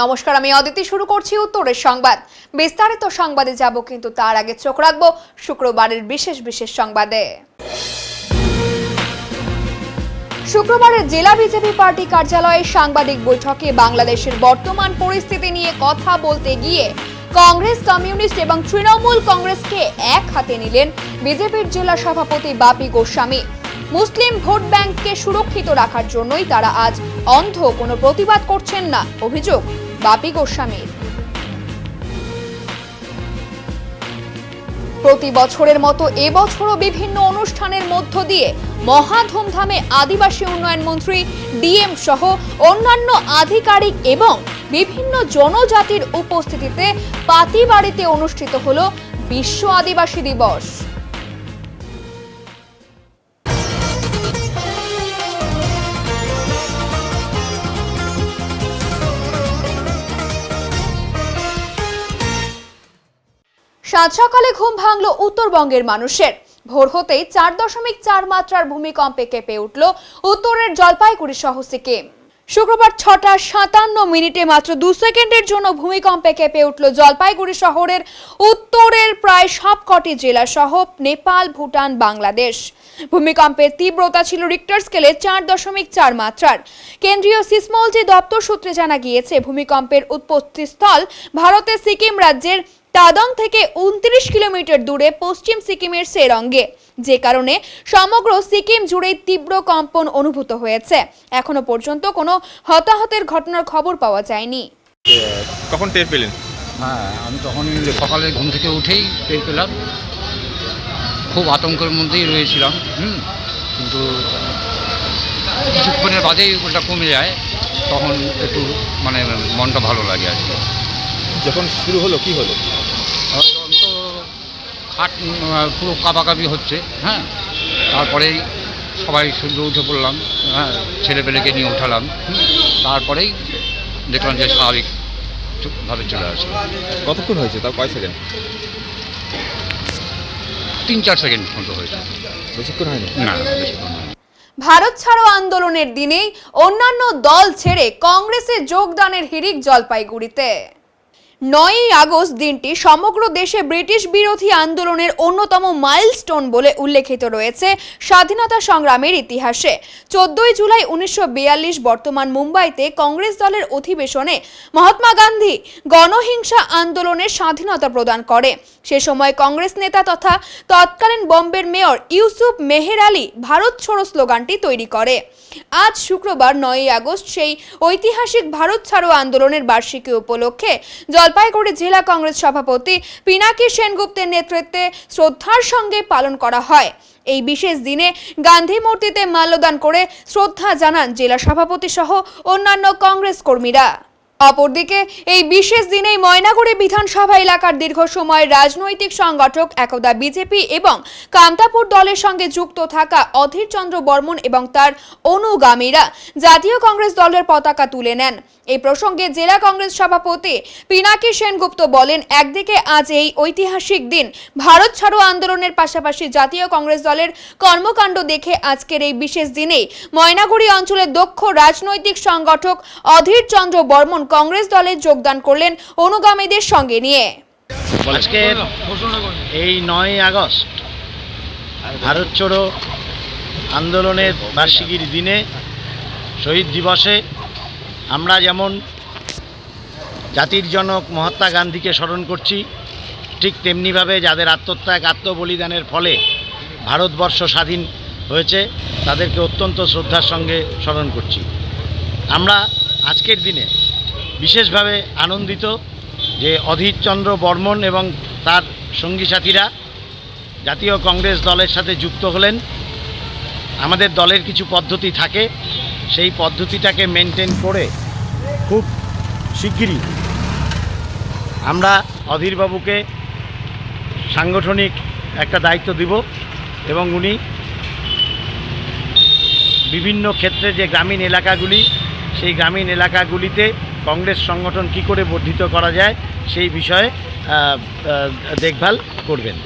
নমস্কার, আমি অদিতি। শুরু করছি উত্তরের সংবাদ। বিস্তারিত সংবাদে যাব, কিন্তু তার আগে চোখ রাখবো শুক্রবারের বিশেষ সংবাদে। শুক্রবারের জেলা বিজেপি পার্টি কার্যালয়ে সাংবাদিক বৈঠকে বাংলাদেশের বর্তমান পরিস্থিতি নিয়ে কথা বলতে গিয়ে কংগ্রেস, কমিউনিস্ট এবং তৃণমূল কংগ্রেসকে এক হাতে নিলেন বিজেপির জেলা সভাপতি বাপি গোস্বামী। মুসলিম ভোট ব্যাংককে সুরক্ষিত রাখার জন্যই তারা আজ অন্ধ কোনো প্রতিবাদ করছেন না, অভিযোগ বাপি গোস্বামীর। প্রতি বছরের মতো এবছরও বিভিন্ন অনুষ্ঠানের মধ্য দিয়ে মহা ধুমধামে আদিবাসী উন্নয়ন মন্ত্রী ডিএম সহ অন্যান্য আধিকারিক এবং বিভিন্ন জনজাতির উপস্থিতিতে পাতিবাড়িতে অনুষ্ঠিত হলো বিশ্ব আদিবাসী দিবস। সাত সকালে ঘুম ভাঙল উত্তরবঙ্গের মানুষের। ভোর হতেই 4.4 মাত্রার ভূমিকম্পে কেঁপে উঠল উত্তরের জলপাইগুড়ি সহ সিকিম। শুক্রবার 6টা 57 মিনিটে মাত্র 2 সেকেন্ডের জন্য ভূমিকম্পে কেঁপে উঠল জলপাইগুড়ি শহরের উত্তরের প্রায় সবকটি জেলা সহ নেপাল, ভুটান, বাংলাদেশ। ভূমিকম্পের তীব্রতা ছিল রিক্টার স্কেলে 4.4 মাত্রার। কেন্দ্রীয় সিসমোলজি দপ্তর সূত্রে জানা গিয়েছে, ভূমিকম্পের উৎপত্তিস্থল ভারতের সিকিম রাজ্যের তাদং থেকে 29 কিলোমিটার দূরে পশ্চিম সিকিমের সেরঙ্গে, যে কারণে সমগ্র সিকিম জুড়ে তীব্র কম্পন অনুভূত হয়েছে। এখনো পর্যন্ত কোনো হতাহতের ঘটনার খবর পাওয়া যায়নি। কখন টের পেলেন? আমি তখন সকালে ঘুম থেকে উঠেই টের পেলাম। খুব আতঙ্কের মধ্যেই রয়েছিলাম, কিন্তু কিছুক্ষণের বাদেই ওটা কমে যায়, তখন একটু মনটা ভালো লাগে আর কি। যখন শুরু হলো কি হলো? তখন তো খাট পুরো কাঁপাকাঁপি হচ্ছে, তারপরেই সবাই শুধু উঠে পড়লাম, ছেলেপেলেকে নিয়ে উঠালাম, তারপরেই দেখলাম যে স্বাভাবিকভাবে চলে আসে। কতক্ষণ হয়েছে, তাও কয় সেকেন্ড? 3-4 সেকেন্ড মতো হয়েছে, বেশিক্ষণ হয়নি। না, বেশিক্ষণ হয়নি। ভারত ছাড়ো আন্দোলনের দিনেই অন্যান্য দল ছেড়ে কংগ্রেসে যোগদানের হিড়িক জলপাইগুড়িতে। 9ই আগস্ট দিনটি সমগ্র দেশে ব্রিটিশ বিরোধী আন্দোলনের অন্যতম মাইলস্টোন বলে উল্লেখিত রয়েছে স্বাধীনতা সংগ্রামের ইতিহাসে। 14ই জুলাই 1942 বর্তমান মুম্বাইতে কংগ্রেস দলের অধিবেশনে মহাত্মা গান্ধী গণহিংসা আন্দোলনের স্বাধীনতা প্রদান করে। সে সময় কংগ্রেস নেতা তথা তৎকালীন বম্বের মেয়র ইউসুফ মেহের আলী ভারত ছাড়ো স্লোগানটি তৈরি করে। আজ শুক্রবার 9ই আগস্ট সেই ঐতিহাসিক ভারত ছাড়ো আন্দোলনের বার্ষিকী উপলক্ষে জলপাইগুড়ি জেলা কংগ্রেস সভাপতি পিনাকি সেনগুপ্তের নেতৃত্বে শ্রদ্ধার সঙ্গে পালন করা হয়। এই বিশেষ দিনে গান্ধী মূর্তিতে মাল্যদান করে শ্রদ্ধা জানান জেলা সভাপতি সহ অন্যান্য কংগ্রেস কর্মীরা। অপরদিকে এই বিশেষ দিনেই ময়নাগুড়ি বিধানসভা এলাকার দীর্ঘ সময়ের রাজনৈতিক সংগঠক একদা বিজেপি এবং কামতাপুর দলের সঙ্গে যুক্ত থাকা অধীর চন্দ্র বর্মন এবং তার অনুগামীরা জাতীয় কংগ্রেস দলের পতাকা তুলে নেন। এই প্রসঙ্গে জেলা কংগ্রেস সভাপতি পিনাকি সেনগুপ্ত বলেন, একদিকে আজ এই ঐতিহাসিক দিন ভারত ছাড়ো আন্দোলনের পাশাপাশি জাতীয় কংগ্রেস দলের কর্মকাণ্ড দেখে আজকের এই বিশেষ দিনেই ময়নাগুড়ি অঞ্চলের দক্ষ রাজনৈতিক সংগঠক অধীর চন্দ্র বর্মন কংগ্রেস দলে যোগদান করলেন অনুগামীদের সঙ্গে নিয়ে। আজকে এই 9ই আগস্ট ভারত ছাড়ো আন্দোলনের বার্ষিকীর দিনে, শহীদ দিবসে আমরা যেমন জাতির জনক মহাত্মা গান্ধীকে স্মরণ করছি, ঠিক তেমনিভাবে যাদের আত্মত্যাগ, আত্মবলিদানের ফলে ভারতবর্ষ স্বাধীন হয়েছে, তাদেরকে অত্যন্ত শ্রদ্ধার সঙ্গে স্মরণ করছি। আমরা আজকের দিনে বিশেষভাবে আনন্দিত যে অধীর চন্দ্র বর্মন এবং তার সঙ্গী সাথীরা জাতীয় কংগ্রেস দলের সাথে যুক্ত হলেন। আমাদের দলের কিছু পদ্ধতি থাকে, সেই পদ্ধতিটাকে মেনটেন করে খুব শিগগিরই আমরা অধীরবাবুকে সাংগঠনিক একটা দায়িত্ব দিব এবং উনি বিভিন্ন ক্ষেত্রে যে গ্রামীণ এলাকাগুলি, সেই গ্রামীণ এলাকাগুলিতে কংগ্রেস সংগঠন কি করে বর্ধিত করা যায় সেই বিষয়ে দেখভাল করবেন।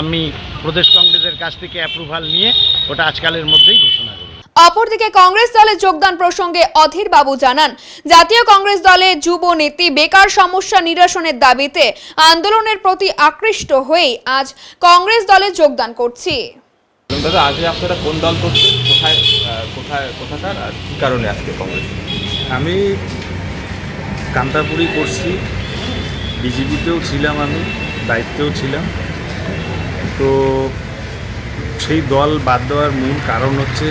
আমি প্রদেশ কংগ্রেসের কাছ থেকে অ্যাপ্রুভাল নিয়ে ওটা আজকালের মধ্যেই ঘোষণা করব। অপরদিকে কংগ্রেস দলে যোগদান প্রসঙ্গে অধীর বাবু জানান, জাতীয় কংগ্রেস দলে যুব নেত্রী বেকার সমস্যা নিরসনের দাবিতে আন্দোলনের প্রতি আকৃষ্ট হয়ে আজ কংগ্রেস দলে যোগদান করছি। দাদা, আগে আপনারা কোন দল করছেন, কোথাকার আর কি কারণে আজকে কংগ্রেস? আমি কান্তাপুরি করছি, বিজেপিতেও ছিলাম, আমি দায়িত্বেও ছিলাম। তো সেই দল বাদ দেওয়ার মূল কারণ হচ্ছে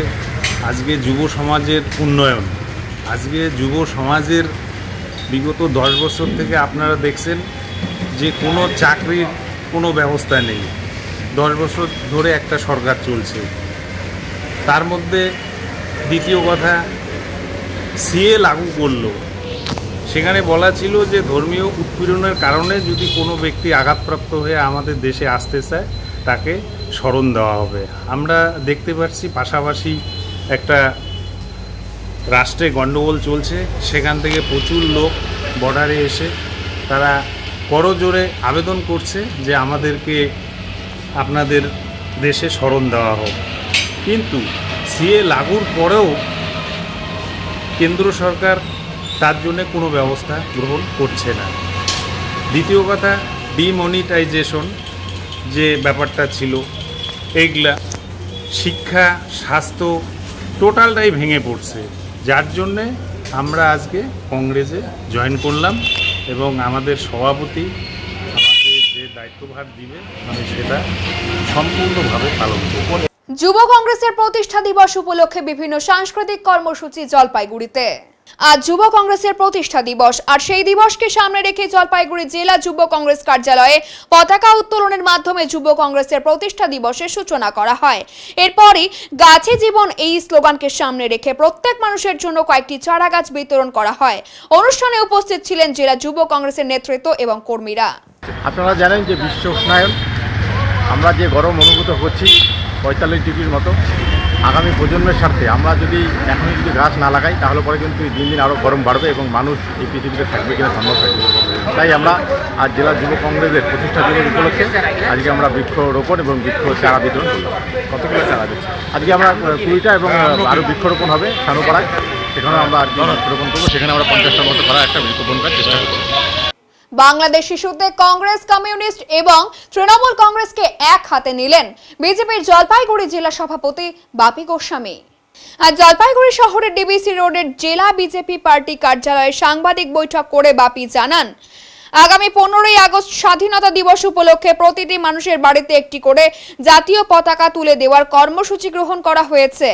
আজকে যুব সমাজের উন্নয়ন। আজকে যুব সমাজের বিগত 10 বছর থেকে আপনারা দেখছেন যে কোনো চাকরির কোনো ব্যবস্থা নেই। 10 বছর ধরে একটা সরকার চলছে। তার মধ্যে দ্বিতীয় কথা, সিএ লাগু করলো। সেখানে বলা ছিল যে ধর্মীয় উৎপীড়নের কারণে যদি কোনো ব্যক্তি আঘাতপ্রাপ্ত হয়ে আমাদের দেশে আসতে চায় তাকে শরণ দেওয়া হবে। আমরা দেখতে পাচ্ছি পাশাপাশি একটা রাষ্ট্রে গণ্ডগোল চলছে, সেখান থেকে প্রচুর লোক বর্ডারে এসে তারা করজোড়ে আবেদন করছে যে আমাদেরকে আপনাদের দেশে শরণ দেওয়া হোক। কিন্তু সিএ লাগুর পরেও কেন্দ্র সরকার তার জন্য কোনো ব্যবস্থা গ্রহণ করছে না। দ্বিতীয় কথা, ডিমনিটাইজেশন যে ব্যাপারটা ছিল, এইগুলা শিক্ষা, স্বাস্থ্য টোটালটাই ভেঙে পড়ছে। যার জন্যে আমরা আজকে কংগ্রেসে জয়েন করলাম এবং আমাদের সভাপতি আমাকে যে দায়িত্বভার দিবে আমি সেটা সম্পূর্ণভাবে পালন করব। যুব কংগ্রেসের প্রতিষ্ঠা দিবস উপলক্ষে বিভিন্ন সাংস্কৃতিক কর্মসূচি জলপাইগুড়িতে। আজ যুব কংগ্রেসের প্রতিষ্ঠা দিবস, আর সেই দিবসকে সামনে রেখে জলপাইগুড়ি জেলা যুব কংগ্রেস কার্যালয়ে পতাকা উত্তোলনের মাধ্যমে যুব কংগ্রেসের প্রতিষ্ঠা দিবসের সূচনা করা হয়। এরপরই গাছে জীবন এই স্লোগানকে সামনে রেখে প্রত্যেক মানুষের জন্য কয়েকটি চারা গাছ বিতরণ করা হয়। অনুষ্ঠানে উপস্থিত ছিলেন জেলা যুব কংগ্রেসের নেতৃত্ব এবং কর্মীরা। আপনারা জানেন যে বিশ্ব উষ্ণায়ন, আমরা যে গরম অনুভূত করছি 45 ডিগ্রির মতো, আগামী প্রজন্মের স্বার্থে আমরা যদি এখনই যদি গাছ না লাগাই তাহলে পরে কিন্তু দিন দিন আরও গরম বাড়বে এবং মানুষ এই পৃথিবীতে থাকবে কিনা সম্ভব থাকবে। তাই আমরা আজ জেলা যুব কংগ্রেসের প্রতিষ্ঠা দিবস উপলক্ষে আজকে আমরা বৃক্ষরোপণ এবং বৃক্ষ চারা বিতরণ করলাম। কতগুলো চারা দিচ্ছি আজকে আমরা 20টা এবং আরও বৃক্ষরোপণ হবে সানুপাড়ায়, সেখানেও আমরা আজকে বৃক্ষরোপণ করবো। সেখানে আমরা 50টার মতো করা একটা বৃক্ষরোপণ করার চেষ্টা করছি। বাংলাদেশ ইস্যুতে কংগ্রেস, কমিউনিস্ট এবং তৃণমূল কংগ্রেসকে এক হাতে নিলেন বিজেপির জলপাইগুড়ি জেলা সভাপতি বাপি গোস্বামী। আজ জলপাইগুড়ি শহরের ডিবিসি রোডের জেলা বিজেপি পার্টি কার্যালয়ে সাংবাদিক বৈঠক করে বাপি জানান, আগামী 15ই আগস্ট স্বাধীনতা দিবস উপলক্ষে প্রতিটি মানুষের বাড়িতে একটি করে জাতীয় পতাকা তুলে দেওয়ার কর্মসূচি গ্রহণ করা হয়েছে।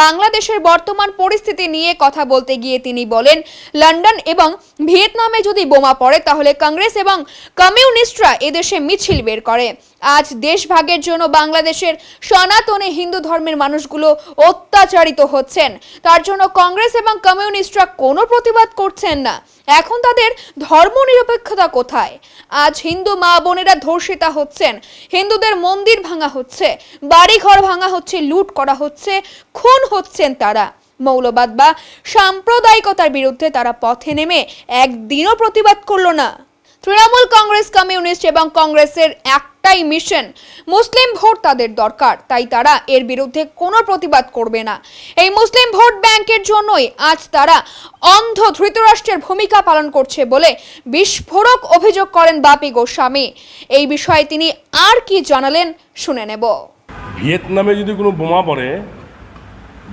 বাংলাদেশের বর্তমান পরিস্থিতি নিয়ে কথা বলতে গিয়ে তিনি বলেন, লন্ডন এবং ভিয়েতনামে যদি বোমা পড়ে তাহলে কংগ্রেস এবং কমিউনিস্টরা এদেশে মিছিল বের করে। আজ দেশভাগের জন্য বাংলাদেশের সনাতনে হিন্দু ধর্মের মানুষগুলো অত্যাচারিত হচ্ছেন, তার জন্য কংগ্রেস এবং কমিউনিস্টরা কোনো প্রতিবাদ করছেন না। এখন তাদের ধর্মনিরপেক্ষতা কোথায়? আজ হিন্দু মা বোনেরা ধর্ষিতা হচ্ছেন, হিন্দুদের মন্দির ভাঙা হচ্ছে, বাড়িঘর ভাঙা হচ্ছে, লুট করা হচ্ছে, খুন হচ্ছেন তারা। মৌলবাদ বা সাম্প্রদায়িকতার বিরুদ্ধে তারা পথে নেমে একদিনও প্রতিবাদ করলো না। তৃণমূল কংগ্রেস, কমিউনিস্ট এবং কংগ্রেসের একটাই মিশন, মুসলিম ভোট তাদের দরকার, তাই তারা এর বিরুদ্ধে কোনো প্রতিবাদ করবে না। এই মুসলিম ভোট ব্যাংকের জন্যই আজ তারা অন্ধ ধৃতরাষ্ট্রের ভূমিকা পালন করছে বলে বিস্ফোরক অভিযোগ করেন বাপি গোস্বামী। এই বিষয়ে তিনি আর কি জানালেন শুনে নেব। ভিয়েতনামে যদি কোনো বোমা পড়ে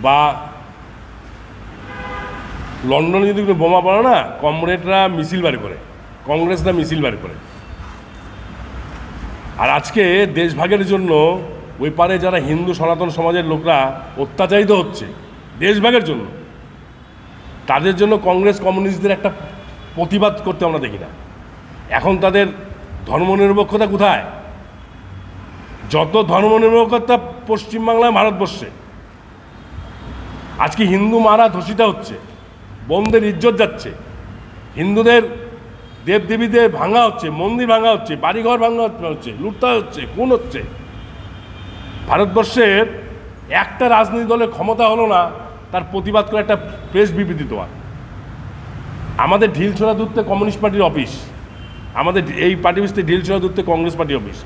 বা লন্ডনে যদি কোনো বোমা পড়ে না, কমরেডরা মিছিল বার করে, কংগ্রেসরা মিছিল বার করে। আর আজকে দেশভাগের জন্য ওই পারে যারা হিন্দু সনাতন সমাজের লোকরা অত্যাচারিত হচ্ছে দেশভাগের জন্য, তাদের জন্য কংগ্রেস কমিউনিস্টদের একটা প্রতিবাদ করতে আমরা দেখি না। এখন তাদের ধর্মনিরপেক্ষতা কোথায়? যত ধর্মনিরপেক্ষতা পশ্চিমবাংলায়, ভারতবর্ষে আজকে হিন্দু মারা ধর্ষিত হচ্ছে, বোনদের ইজ্জত যাচ্ছে, হিন্দুদের দেবদেবীদের ভাঙা হচ্ছে, মন্দির ভাঙা হচ্ছে, বাড়িঘর ভাঙা হচ্ছে, লুটতা হচ্ছে, খুন হচ্ছে। ভারতবর্ষের একটা রাজনৈতিক দলের ক্ষমতা হলো না তার প্রতিবাদ করে একটা প্রেস বিবৃতি দেওয়া। আমাদের ঢিলছোড়া দূরতে কমিউনিস্ট পার্টির অফিস, আমাদের এই পার্টি অফিসতে ঢিলছোড়া দূরতে কংগ্রেস পার্টি অফিস।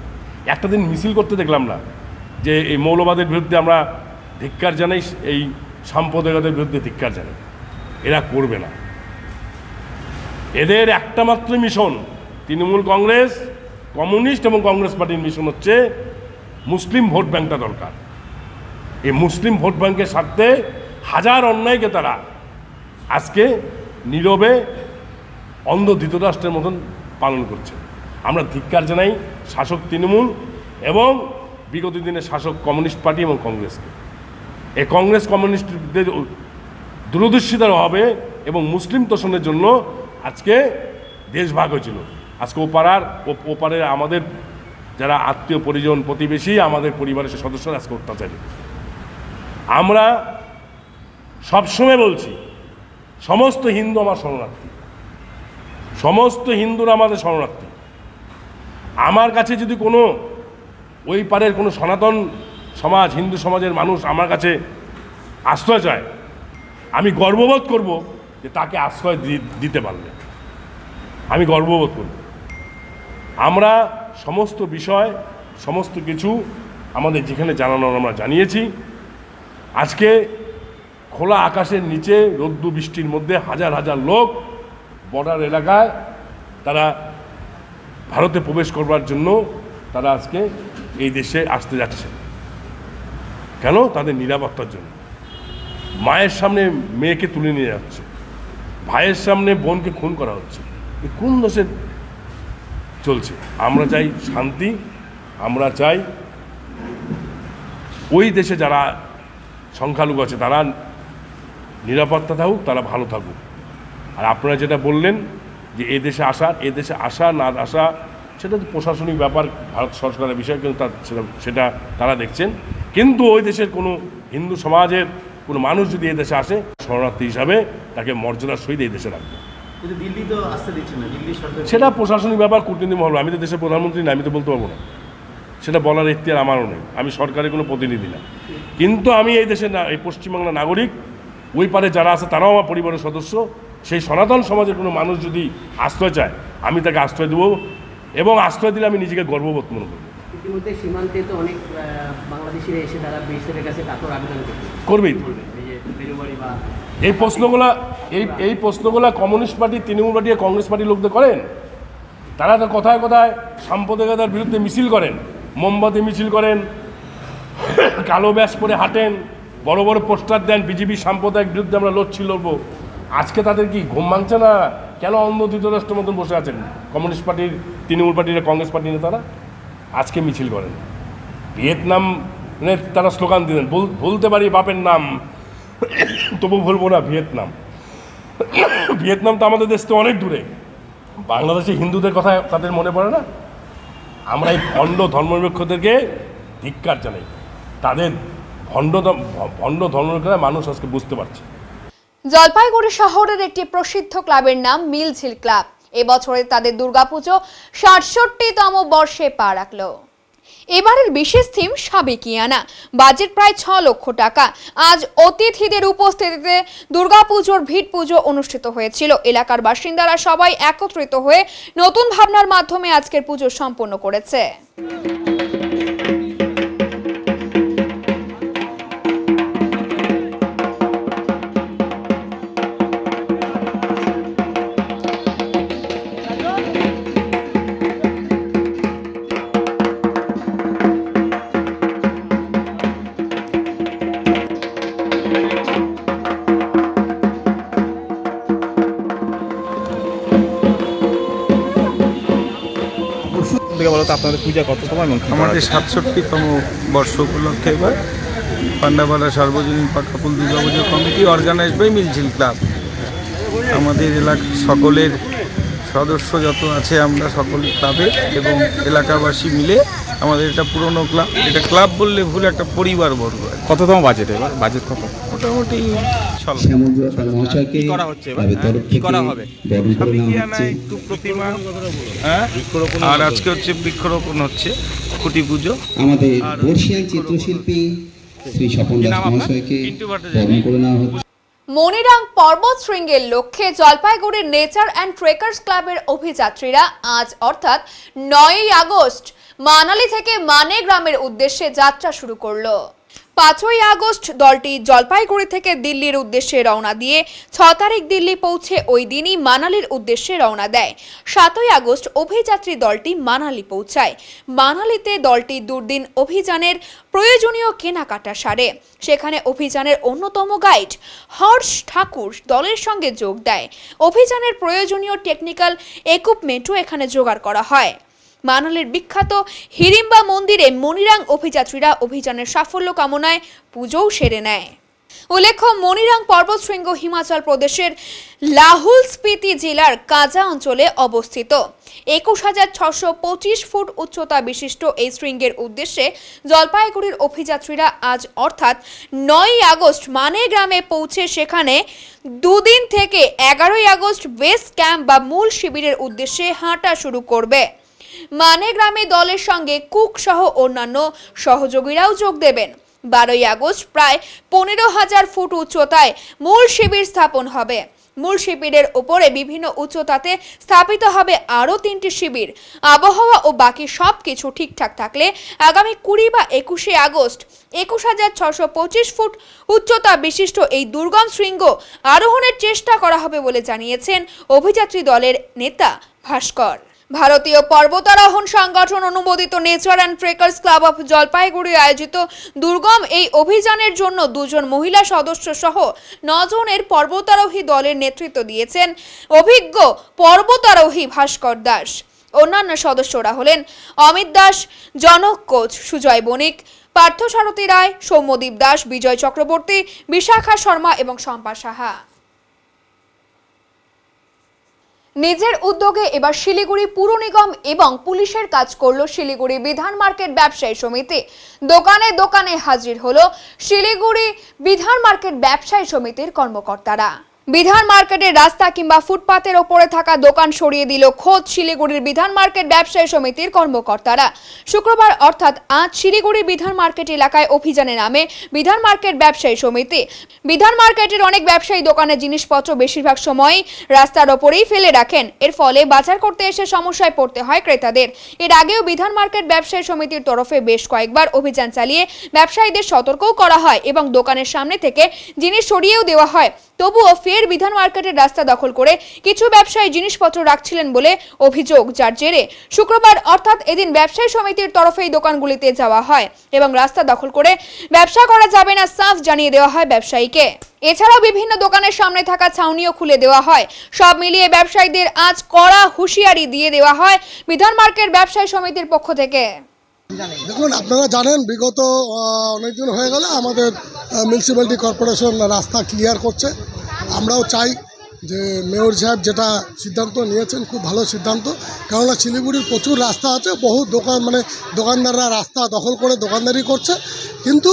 একটা দিন মিছিল করতে দেখলাম না যে এই মৌলবাদের বিরুদ্ধে আমরা ধিক্কার জানাই, এই সাম্প্রদায়িকতার বিরুদ্ধে ধিক্কার জানাই। এরা করবে না। এদের একটা মাত্র মিশন, তৃণমূল কংগ্রেস, কমিউনিস্ট এবং কংগ্রেস পার্টির মিশন হচ্ছে মুসলিম ভোট ব্যাংকটা দরকার। এই মুসলিম ভোট ব্যাংকের স্বার্থে হাজার অন্যায়কে তারা আজকে নীরবে অন্ধ ধৃতরাষ্ট্রের মতন পালন করছে। আমরা ধিক্কার জানাই শাসক তৃণমূল এবং বিগত দিনের শাসক কমিউনিস্ট পার্টি এবং কংগ্রেসকে। এই কংগ্রেস কমিউনিস্টদের দূরদর্শিতার অভাবে এবং মুসলিম তোষণের জন্য আজকে দেশ ভাগ হয়েছিল। আজকে ওপারের আমাদের যারা আত্মীয় পরিজন প্রতিবেশী, আমাদের পরিবারের সদস্যরা আজকে অত্যাচারী। আমরা সবসময় বলছি সমস্ত হিন্দু আমার শরণার্থী, সমস্ত হিন্দুরা আমাদের শরণার্থী। আমার কাছে যদি কোনো ওই পারের কোনো সনাতন সমাজ, হিন্দু সমাজের মানুষ আমার কাছে আশ্রয় চায়, আমি গর্ববোধ করব যে তাকে আশ্রয় দিতে পারলে আমি গর্ববোধ করব। আমরা সমস্ত বিষয়, সমস্ত কিছু আমাদের যেখানে জানানোর আমরা জানিয়েছি। আজকে খোলা আকাশের নিচে রোদ্দু বৃষ্টির মধ্যে হাজার হাজার লোক বর্ডার এলাকায় তারা ভারতে প্রবেশ করবার জন্য তারা আজকে এই দেশে আসতে যাচ্ছে। কেন? তাদের নিরাপত্তার জন্য। মায়ের সামনে মেয়েকে তুলে নিয়ে যাচ্ছে, ভাইয়ের সামনে বোনকে খুন করা হচ্ছে। এ কোন দেশে চলছে? আমরা চাই শান্তি, আমরা চাই ওই দেশে যারা সংখ্যালঘু আছে তারা নিরাপত্তা থাকুক, তারা ভালো থাকুক। আর আপনারা যেটা বললেন যে এ দেশে আসা না আসা সেটা তো প্রশাসনিক ব্যাপার, ভারত সরকারের বিষয়, কিন্তু সেটা তারা দেখছেন। কিন্তু ওই দেশের কোনো হিন্দু সমাজের কোনো মানুষ যদি এই দেশে আসে, শরণার্থী হিসাবে তাকে মর্যাদার সহিত এই দেশে রাখবে। দিল্লি তো আসতে দিচ্ছে না, দিল্লি সরকার সেটা প্রশাসনিক ব্যাপার, কূটনীতি মহল। আমি তো দেশের প্রধানমন্ত্রী না, আমি তো বলতে পারবো না। সেটা বলার ইখতিয়ার আমারও নেই, আমি সরকারের কোনো প্রতিনিধি না। কিন্তু আমি এই দেশের এই পশ্চিমবাংলার নাগরিক, ওই পারে যারা আছে তারাও আমার পরিবারের সদস্য। সেই সনাতন সমাজের কোনো মানুষ যদি আশ্রয় চায়, আমি তাকে আশ্রয় দেবো, এবং আশ্রয় দিলে আমি নিজেকে গর্ববোধ মনে করবো। ইতিমধ্যে সীমান্তে তো অনেক বাংলাদেশিরা এসে তারা বিএসএফের কাছে কাতর আবেদন করবেই। এই প্রশ্নগুলা কমিউনিস্ট পার্টি, তৃণমূল পার্টি আর কংগ্রেস পার্টির লোকদের করেন। তারা তো কথায় কথায় সাম্প্রদায়িকতার বিরুদ্ধে মিছিল করেন, মোমবাতি মিছিল করেন, কালো ব্যাস পরে হাঁটেন, বড় বড় পোস্টার দেন, বিজেপি সাম্প্রদায়িক বিরুদ্ধে আমরা লড়বো। আজকে তাদের কি ঘুম ভাঙছে না? কেন অন্ধ ধৃতরাষ্ট্রের মতন বসে আছেন কমিউনিস্ট পার্টির, তৃণমূল পার্টির, কংগ্রেস পার্টির নেতারা? আজকে মিছিল করেন, ভিয়েতনাম তারা স্লোগান দিলেন, বলতে পারি বাপের নাম, তবু বলবো না ভিয়েতনাম। ভিয়েতনাম তো আমাদের দেশ থেকে অনেক দূরে। বাংলাদেশে হিন্দুদের কথা তাদের মনে পড়ে না? আমরা এই ভণ্ড ধর্মনিরপেক্ষদেরকে ধিক্কার জানাই। তাদের ভণ্ড ধর্মনিরপেক্ষতা মানুষ আজকে বুঝতে পারছে। জলপাইগুড়ি শহরের একটি প্রসিদ্ধ ক্লাবের নাম মিলঝিল ক্লাব এবছরে তাদের দুর্গাপুজো ৬৭তম বর্ষে পা রাখল। এবারের বিশেষ থিম সাবেকিয়ানা, বাজেট প্রায় ৬ লক্ষ টাকা। আজ অতিথিদের উপস্থিতিতে দুর্গাপুজোর ভিড় পুজো অনুষ্ঠিত হয়েছিল। এলাকার বাসিন্দারা সবাই একত্রিত হয়ে নতুন ভাবনার মাধ্যমে আজকের পুজো সম্পন্ন করেছে। আপনাদের পূজা কততম? আমাদের ৬৭তম বর্ষ উপলক্ষে এবার পান্ডাপাড়া সার্বজনীন Pakapul Durga Puja committee organised by Miljhil club. আমাদের এলাকার সকলের সদস্য যত আছে আমরা সকল ক্লাবের এবং এলাকাবাসী মিলে আমাদের এটা পুরনো ক্লাব। এটা ক্লাব বললে ভুল, একটা পরিবার বর্গ। কততম বাজেট এবার? বাজেট কত? মোটামুটি করা হচ্ছে এবার, কি করা হবে? একটু প্রতিমা, আর আজকে হচ্ছে বৃক্ষরোপণ হচ্ছে, খুঁটি পুজো। আমাদের বর্ষিয়ান চিত্রশিল্পী শ্রী স্বপন দাস মহাশয়কে বরণ করে নেওয়া হচ্ছে। মনিরাং পর্বত শৃঙ্গের লক্ষ্যে জলপাইগুড়ির নেচার অ্যান্ড ট্রেকার্স ক্লাবের অভিযাত্রীরা আজ অর্থাৎ ৯ই আগস্ট মানালি থেকে মানে গ্রামের উদ্দেশ্যে যাত্রা শুরু করলো। 5ই আগস্ট দলটি জলপাইগুড়ি থেকে দিল্লির উদ্দেশ্যে রওনা দিয়ে 6 তারিখ দিল্লি পৌঁছে ওই দিনই মানালির উদ্দেশ্যে রওনা দেয়। 7ই আগস্ট অভিযাত্রী দলটি মানালি পৌঁছায়। মানালিতে দলটি দুর্দিন অভিযানের প্রয়োজনীয় কেনাকাটা সারে। সেখানে অভিযানের অন্যতম গাইড হর্ষ ঠাকুর দলের সঙ্গে যোগ দেয়। অভিযানের প্রয়োজনীয় টেকনিক্যাল ইকুইপমেন্টও এখানে জোগাড় করা হয়। মানালির বিখ্যাত হিড়িম্বা মন্দিরে মনিরাং অভিযাত্রীরা অভিযানের সাফল্য কামনায় পুজোও সেরে নেয়। উল্লেখ্য, মনিরাং পর্বতশৃঙ্গ হিমাচল প্রদেশের লাহুল স্পিতি জেলার কাজা অঞ্চলে অবস্থিত। 21,625 ফুট উচ্চতা বিশিষ্ট এই শৃঙ্গের উদ্দেশ্যে জলপাইগুড়ির অভিযাত্রীরা আজ অর্থাৎ 9ই আগস্ট মানে গ্রামে পৌঁছে সেখানে দুদিন থেকে 11ই আগস্ট বেস ক্যাম্প বা মূল শিবিরের উদ্দেশ্যে হাঁটা শুরু করবে। মানে গ্রামে দলের সঙ্গে কুক সহ অন্যান্য সহযোগীরাও যোগ দেবেন। 12ই আগস্ট প্রায় 15,000 ফুট উচ্চতায় মূল শিবির স্থাপন হবে। মূল শিবিরের উপরে বিভিন্ন উচ্চতাতে স্থাপিত হবে আরও 3টি শিবির। আবহাওয়া ও বাকি সবকিছু ঠিকঠাক থাকলে আগামী 20 বা 21শে আগস্ট 21,625 ফুট উচ্চতা বিশিষ্ট এই দুর্গম শৃঙ্গ আরোহণের চেষ্টা করা হবে বলে জানিয়েছেন অভিযাত্রী দলের নেতা ভাস্কর। ভারতীয় পর্বতারোহণ সংগঠন অনুমোদিত nature and trekkers club of Jalpaiguri আয়োজিত দুর্গম এই অভিযানের জন্য 2 জন মহিলা সদস্য সহ 9 জনের পর্বতারোহী দলের নেতৃত্ব দিয়েছেন অভিজ্ঞ পর্বতারোহী ভাস্কর দাস। অন্যান্য সদস্যরা হলেন অমিত দাস, জনক কোচ সুজয় বণিক, পার্থসারথী রায়, সৌম্যদীপ দাস, বিজয় চক্রবর্তী, বিশাখা শর্মা এবং শম্পা সাহা। নিজের উদ্যোগে এবার শিলিগুড়ি পুর নিগম এবং পুলিশের কাজ করলো শিলিগুড়ি বিধান মার্কেট ব্যবসায়ী সমিতি। দোকানে দোকানে হাজির হলো শিলিগুড়ি বিধান মার্কেট ব্যবসায়ী সমিতির কর্মকর্তারা। বিধান মার্কেটের রাস্তা কিংবা ফুটপাতের ওপরে থাকা দোকান সরিয়ে দিল খোদ শিলিগুড়ির বিধান মার্কেট ব্যবসায়ী সমিতির কর্মকর্তারা। শুক্রবার অর্থাৎ আজ শিলিগুড়ি বিধান মার্কেট এলাকায় অভিযানে নামে বিধান মার্কেট ব্যবসায়ী সমিতি। বিধান মার্কেটের অনেক ব্যবসায়ী দোকানের জিনিসপত্র বেশিরভাগ সময়ই রাস্তার ওপরেই ফেলে রাখেন। এর ফলে বাজার করতে এসে সমস্যায় পড়তে হয় ক্রেতাদের। এর আগেও বিধান মার্কেট ব্যবসায়ী সমিতির তরফে বেশ কয়েকবার অভিযান চালিয়ে ব্যবসায়ীদের সতর্কও করা হয় এবং দোকানের সামনে থেকে জিনিস সরিয়েও দেওয়া হয়। তবুও ফের বিধান মার্কেটের রাস্তা দখল করে কিছু ব্যবসায়ী জিনিসপত্র রাখছিলেন বলে অভিযোগ, যার জেরে শুক্রবার অর্থাৎ এদিন ব্যবসায়ী সমিতির তরফেই দোকানগুলিতে যাওয়া হয় এবং রাস্তা দখল করে ব্যবসা করা যাবে না সাফ জানিয়ে দেওয়া হয় ব্যবসায়ীকে। এছাড়াও বিভিন্ন দোকানের সামনে থাকা ছাউনিও খুলে দেওয়া হয়। সব মিলিয়ে ব্যবসায়ীদের আজ কড়া হুঁশিয়ারি দিয়ে দেওয়া হয় বিধান মার্কেট ব্যবসায়ী সমিতির পক্ষ থেকে। দেখুন, আপনারা জানেন বিগত অনেকদিন হয়ে গেল আমাদের মিউনিসিপ্যালিটি কর্পোরেশন রাস্তা ক্লিয়ার করছে। আমরাও চাই যে মেয়র সাহেব যেটা সিদ্ধান্ত নিয়েছেন খুব ভালো সিদ্ধান্ত, কেননা শিলিগুড়ির প্রচুর রাস্তা আছে, বহু দোকানদাররা রাস্তা দখল করে দোকানদারি করছে, কিন্তু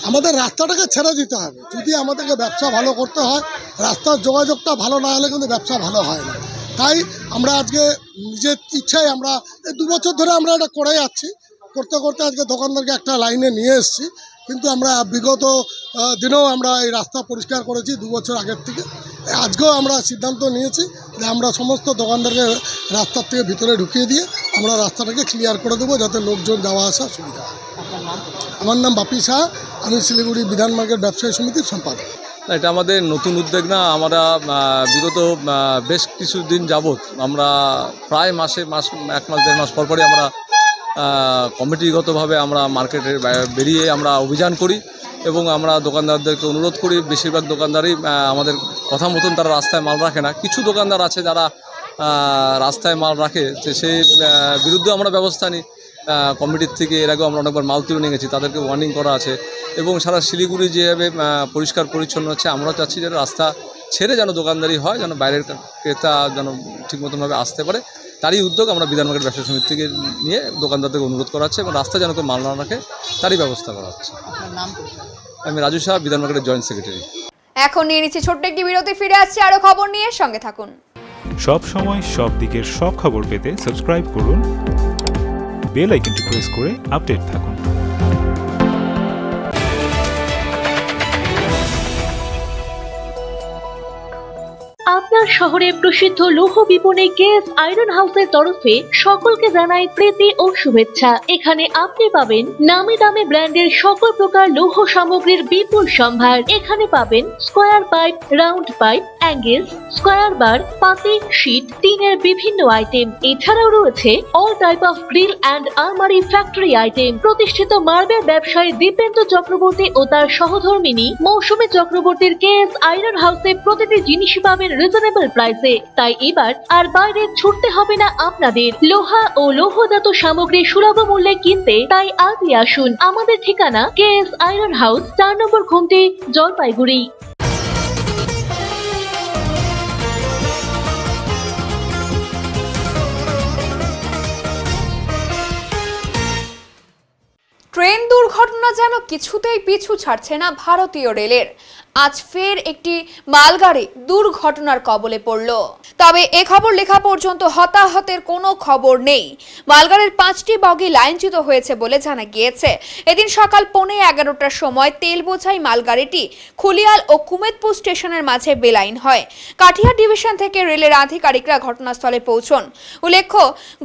আমাদের রাস্তাটাকে ছেড়ে দিতে হবে। যদি আমাদেরকে ব্যবসা ভালো করতে হয়, রাস্তার যোগাযোগটা ভালো না হলে কিন্তু ব্যবসা ভালো হয় না। তাই আমরা আজকে নিজের ইচ্ছায় আমরা 2 বছর ধরে আমরা এটা করে যাচ্ছি, করতে করতে আজকে দোকানদারকে একটা লাইনে নিয়ে এসেছি। কিন্তু আমরা বিগত দিনেও আমরা এই রাস্তা পরিষ্কার করেছি 2 বছর আগের থেকে। আজকেও আমরা সিদ্ধান্ত নিয়েছি যে আমরা সমস্ত দোকানদারকে রাস্তার থেকে ভিতরে ঢুকিয়ে দিয়ে আমরা রাস্তাটাকে ক্লিয়ার করে দেবো, যাতে লোকজন যাওয়া আসা সুবিধা হয়। আমার নাম বাপি শাহ, আমি শিলিগুড়ি বিধান মার্কেট ব্যবসায়ী সমিতির সম্পাদক। এটা আমাদের নতুন উদ্যোগ না, আমরা বিগত বেশ কিছুদিন যাবৎ আমরা প্রায় এক মাস 1.5 মাস পরপরই আমরা কমিটিগতভাবে আমরা মার্কেটে বেরিয়ে আমরা অভিযান করি এবং আমরা দোকানদারদেরকে অনুরোধ করি। বেশিরভাগ দোকানদারই আমাদের কথা মতন তারা রাস্তায় মাল রাখে না। কিছু দোকানদার আছে যারা রাস্তায় মাল রাখে, সেই বিরুদ্ধে আমরা ব্যবস্থা নিই। কমিটির থেকে এর আগেও আমরা অনেকবার মাল তুলে নিয়ে গেছি, তাদেরকে ওয়ার্নিং করা আছে এবং সারা শিলিগুড়ি যেভাবে পরিষ্কার পরিচ্ছন্ন হচ্ছে, আমরা চাচ্ছি যেন রাস্তা ছেড়ে যেন দোকানদারি হয়, যেন বাইরের ক্রেতা যেন ঠিক মতনভাবে আসতে পারে। তারই উদ্যোগ আমরা বিধান মার্কেট ব্যবসা সমিতি থেকে নিয়ে দোকানদারদেরকে অনুরোধ করা হচ্ছে এবং রাস্তা যেন কেউ মাল না রাখে তারই ব্যবস্থা করা হচ্ছে। আমি রাজু শাহ, বিধান মার্কেটের জয়েন্ট সেক্রেটারি। এখন নিয়ে নিচ্ছি ছোট্ট একটি বিরতি, ফিরে আসছি আরো খবর নিয়ে, সঙ্গে থাকুন। সব সময় সব দিকের সব খবর পেতে সাবস্ক্রাইব করুন, বেল আইকনটি প্রেস করে আপডেট থাকুন। আপনার শহরে প্রসিদ্ধ লৌহ বিপণী কেএস আয়রন হাউসের তরফে সকলকে জানাই প্রীতি ও শুভেচ্ছা। এখানে আপনি পাবেন নামি দামি ব্র্যান্ডের সকল প্রকার লৌহ সামগ্রীর বিপুল সম্ভার। এখানে পাবেন square pipe, round pipe, angles, square bar, পাতি, শীট, টিনের বিভিন্ন আইটেম। এছাড়াও রয়েছে all type of grill and আলমারি ফ্যাক্টরি আইটেম। প্রতিষ্ঠিত মার্বেল ব্যবসায়ী দীপেন্দ্র চক্রবর্তী ও তার সহধর্মিনী মৌসুমী চক্রবর্তীর কেএস আয়রন হাউসে প্রতিটি জিনিসই পাবেন রিজনেবল প্রাইসে। তাই এবার আর বাইরে ছুটতে হবে না আপনাদের। লোহা ও লৌহজাত সামগ্রী সুলভ মূল্যে কিনতে তাই আজই আসুন। আমাদের ঠিকানা কেএস আয়রন হাউস, 4 নম্বর ঘুমটি, জলপাইগুড়ি। ট্রেন দুর্ঘটনা যেন কিছুতেই পিছু ছাড়ছে না ভারতীয় রেলের। আজ ফের একটি মালগাড়ি দুর্ঘটনার কবলে পড়ল। তবে এ খবর লেখা পর্যন্ত হতাহতের কোনো খবর নেই। মালগাড়ির 5টি বগি লাইনচ্যুত হয়েছে বলে জানা গিয়েছে। এদিন সকাল 11:15টার সময় তেল বোঝাই মালগাড়িটি খুলিয়াল ও কুমেদপুর স্টেশনের মাঝে বেলাইন হয়। কাঠিয়ার ডিভিশন থেকে রেলের আধিকারিকরা ঘটনাস্থলে পৌঁছন। উল্লেখ্য,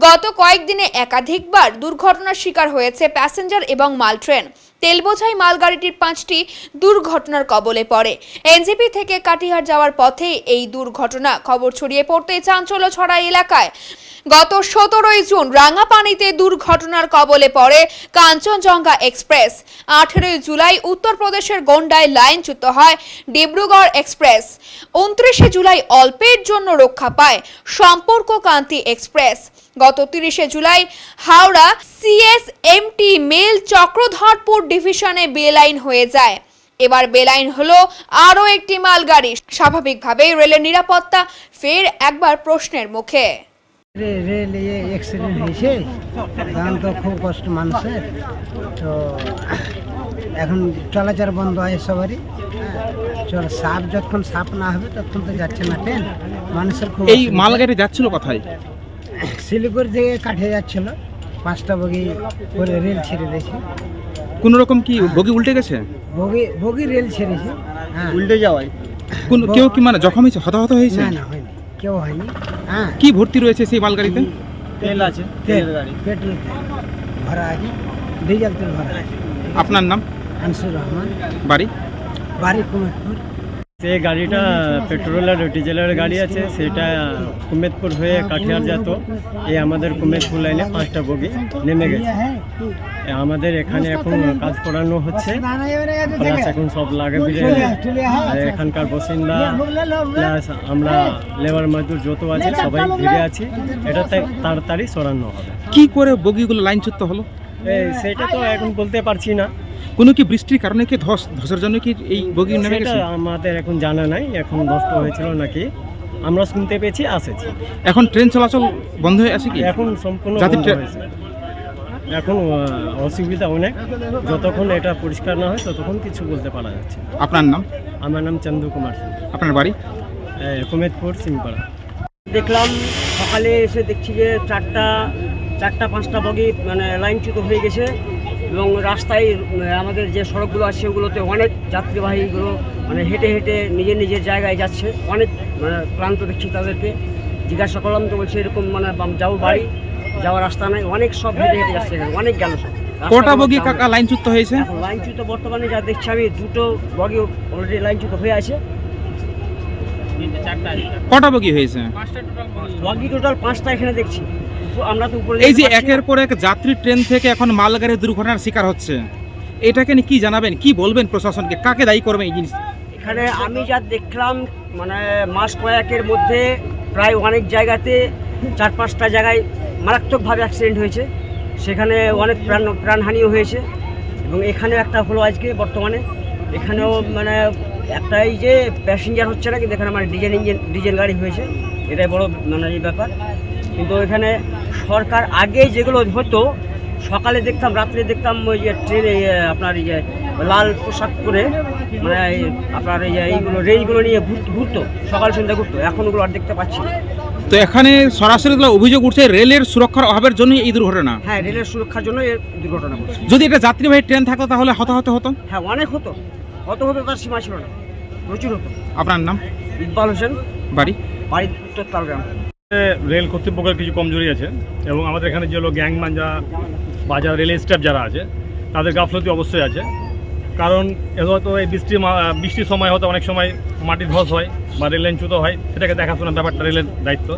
গত কয়েকদিনে একাধিকবার দুর্ঘটনার শিকার হয়েছে প্যাসেঞ্জার এবং মাল ট্রেন। তেল বোঝাই মালগাড়িটির 5টি দুর্ঘটনার কবলে পড়ে। এনজেপি থেকে কাটিহার যাওয়ার পথে এই দুর্ঘটনা। খবর ছড়িয়ে পড়তেই চাঞ্চল্য ছড়ায় এলাকায়। গত 17 জুন রাঙ্গাপানিতে দুর্ঘটনার কবলে পড়ে কাঞ্চনজঙ্ঘা এক্সপ্রেস। 18 জুলাই উত্তরপ্রদেশের গোন্ডায় লাইনচ্যুত হয় ডিব্রুগড় এক্সপ্রেস। 29 জুলাই অল্পের জন্য রক্ষা পায় সম্পর্কক্রান্তি এক্সপ্রেস। গত 30 জুলাই হাওড়া সিএসএমটি মেল চক্রধরপুর ডিভিশনে বেলাইন হয়ে যায়। এবার বেলাইন হলো আরও একটি মালগাড়ি। স্বাভাবিকভাবেই রেলের নিরাপত্তা ফের একবার প্রশ্নের মুখে। রেল অ্যাক্সিডেন্ট হয়েছে, তখন তো খুব কষ্ট মানুষের। তো এখন চলাচল বন্ধ আছে সবারই। সাপ যতক্ষণ সাপ না হবে ততক্ষণ তো যাচ্ছে না ট্রেন। মানুষের খুব। এই মালগাড়ি যাচ্ছিল কোথায়? শিলিগুড়ি থেকে কাঠিয়ে যাচ্ছিল। 5টা বগি করে রেল ছেড়ে দিয়েছে। কোন রকম কি বগি উল্টে গেছে? বগি রেল ছেড়েছে। উল্টে যাওয়ায় কেউ কি মানে জখম হয়েছে, হতাহত হয়েছে? না, হয়নি, কেউ হয়নি। কি ভর্তি রয়েছে সেই মালগাড়িতে? তেল আছে, পেট্রোল তেল ভরা আছে, ডিজেল তেল ভরা আছে। আপনার নাম? আনসুর রহমান। বাড়ি? কুমেদপুর। সে গাড়িটা পেট্রোল আর ডিজেলের গাড়ি আছে, সেটা কুমেদপুর হয়ে কাঠিয়ার যেত। এই আমাদের কুমেদপুর লাইনে 5টা বগি নেমে গেছে। আমাদের এখানে এখন কাজ করানো হচ্ছে, প্লাস এখন সব লাগে এখানকার বাসিন্দা প্লাস আমরা লেবার মজদুর যত আছে সবাই ভিড়ে আছি। এটা তাড়াতাড়ি সরানো হবে। কি করে বগিগুলো লাইনচ্যুত হলো সেটা তো এখন বলতে পারছি না। কোনো কি বৃষ্টির কারণে কি ধসের জন্য কি এই বগি নেমে গেছে? আমাদের এখন জানা নাই, এখন নষ্ট হয়েছিল নাকি আমরা শুনতে পেয়েছি, আসেছি। এখন ট্রেন চলাচল বন্ধ হয়ে আছে কি? এখন সম্পূর্ণ বন্ধ হয়েছে। এখন অসুবিধা অনেক, যতক্ষণ এটা পরিষ্কার না হয় ততক্ষণ কিছু বলতে পারা যাচ্ছে। আপনার নাম? আমার নাম চন্দু কুমার। আপনার বাড়ি? কুমেদপুর, সিংপাড়া। দেখলাম সকালে এসে দেখছি যে 4টা-5টা বগি মানে লাইনচ্যুত হয়ে গেছে এবং রাস্তায় আমাদের যে সড়কগুলো আছে সেগুলোতে অনেক যাত্রীবাহীগুলো মানে হেঁটে হেঁটে নিজের জায়গায় যাচ্ছে। অনেক মানে ক্লান্ত দেখছি তাদেরকে। জিজ্ঞাসা করলাম তো বলছে এরকম মানে যাবো বাড়ি, যাওয়ার রাস্তা নাই। অনেক সব হেঁটে হেঁটে যাচ্ছে, অনেক গেল সব। কটা বগি কাকা লাইনচ্যুত হয়েছে? লাইনচ্যুত বর্তমানে যা দেখছি আমি 2টো বগি অলরেডি লাইনচ্যুত হয়ে আছে। কটা বগি হয়েছে? বগি টোটাল 5টা এখানে দেখছি। আমরা তো উপরে এই যে একের পর এক যাত্রী ট্রেন থেকে এখন মালগাড়ি দুর্ঘটনার শিকার হচ্ছে, এটাকে নিয়ে কি জানাবেন, কি বলবেন প্রশাসনকে, কাকে দায়ী করবেন এই জিনিস? এখানে আমি যা দেখলাম মানে মাস কয়েকের মধ্যে প্রায় অনেক জায়গাতে 4-5টা জায়গায় মারাত্মকভাবে অ্যাক্সিডেন্ট হয়েছে। সেখানে অনেক প্রাণহানিও হয়েছে এবং এখানে একটা হলো আজকে বর্তমানে। এখানেও মানে একটাই যে প্যাসেঞ্জার হচ্ছে না, কিন্তু এখানে আমার ডিজেল গাড়ি হয়েছে, এটাই বড় মানে এই ব্যাপার। কিন্তু এখানে সরকার আগে যেগুলো হতো, সকালে দেখতাম, রাত্রে দেখতাম ওই যে ট্রেনে আপনার এই যে লাল পোশাক করে মানে আপনার এই যে এইগুলো রেলগুলো নিয়ে ঘুরতো, সকাল সন্ধ্যা ঘুরতো। এখন ওগুলো আর দেখতে পাচ্ছি না। তো এখানে সরাসরি অভিযোগ উঠছে রেলের সুরক্ষার অভাবের জন্য এই দুর্ঘটনা। হ্যাঁ, রেলের সুরক্ষার জন্য এই দুর্ঘটনা ঘটছে। যদি এটা যাত্রীবাহী ট্রেন থাকতো তাহলে হতাহত হতো? হ্যাঁ, অনেক হতো, কত হতো তার সীমা ছিল না। প্রচুর হতো। আপনার নাম? ইকবাল হোসেন, বাড়ি? বাড়ি উত্তর তালগ্রাম। রেল কর্তৃপক্ষের কিছু কমজোরি আছে এবং আমাদের এখানে যে হলো গ্যাংম্যান যারা বা যারা রেল স্টাফ যারা আছে তাদের গাফলতি অবশ্যই আছে। কারণ হয়তো এই বৃষ্টির সময় হয়তো অনেক সময় মাটির ধস হয় বা রেল লাইন চ্যুত হয়, সেটাকে দেখাশোনার ব্যাপারটা রেলের দায়িত্ব,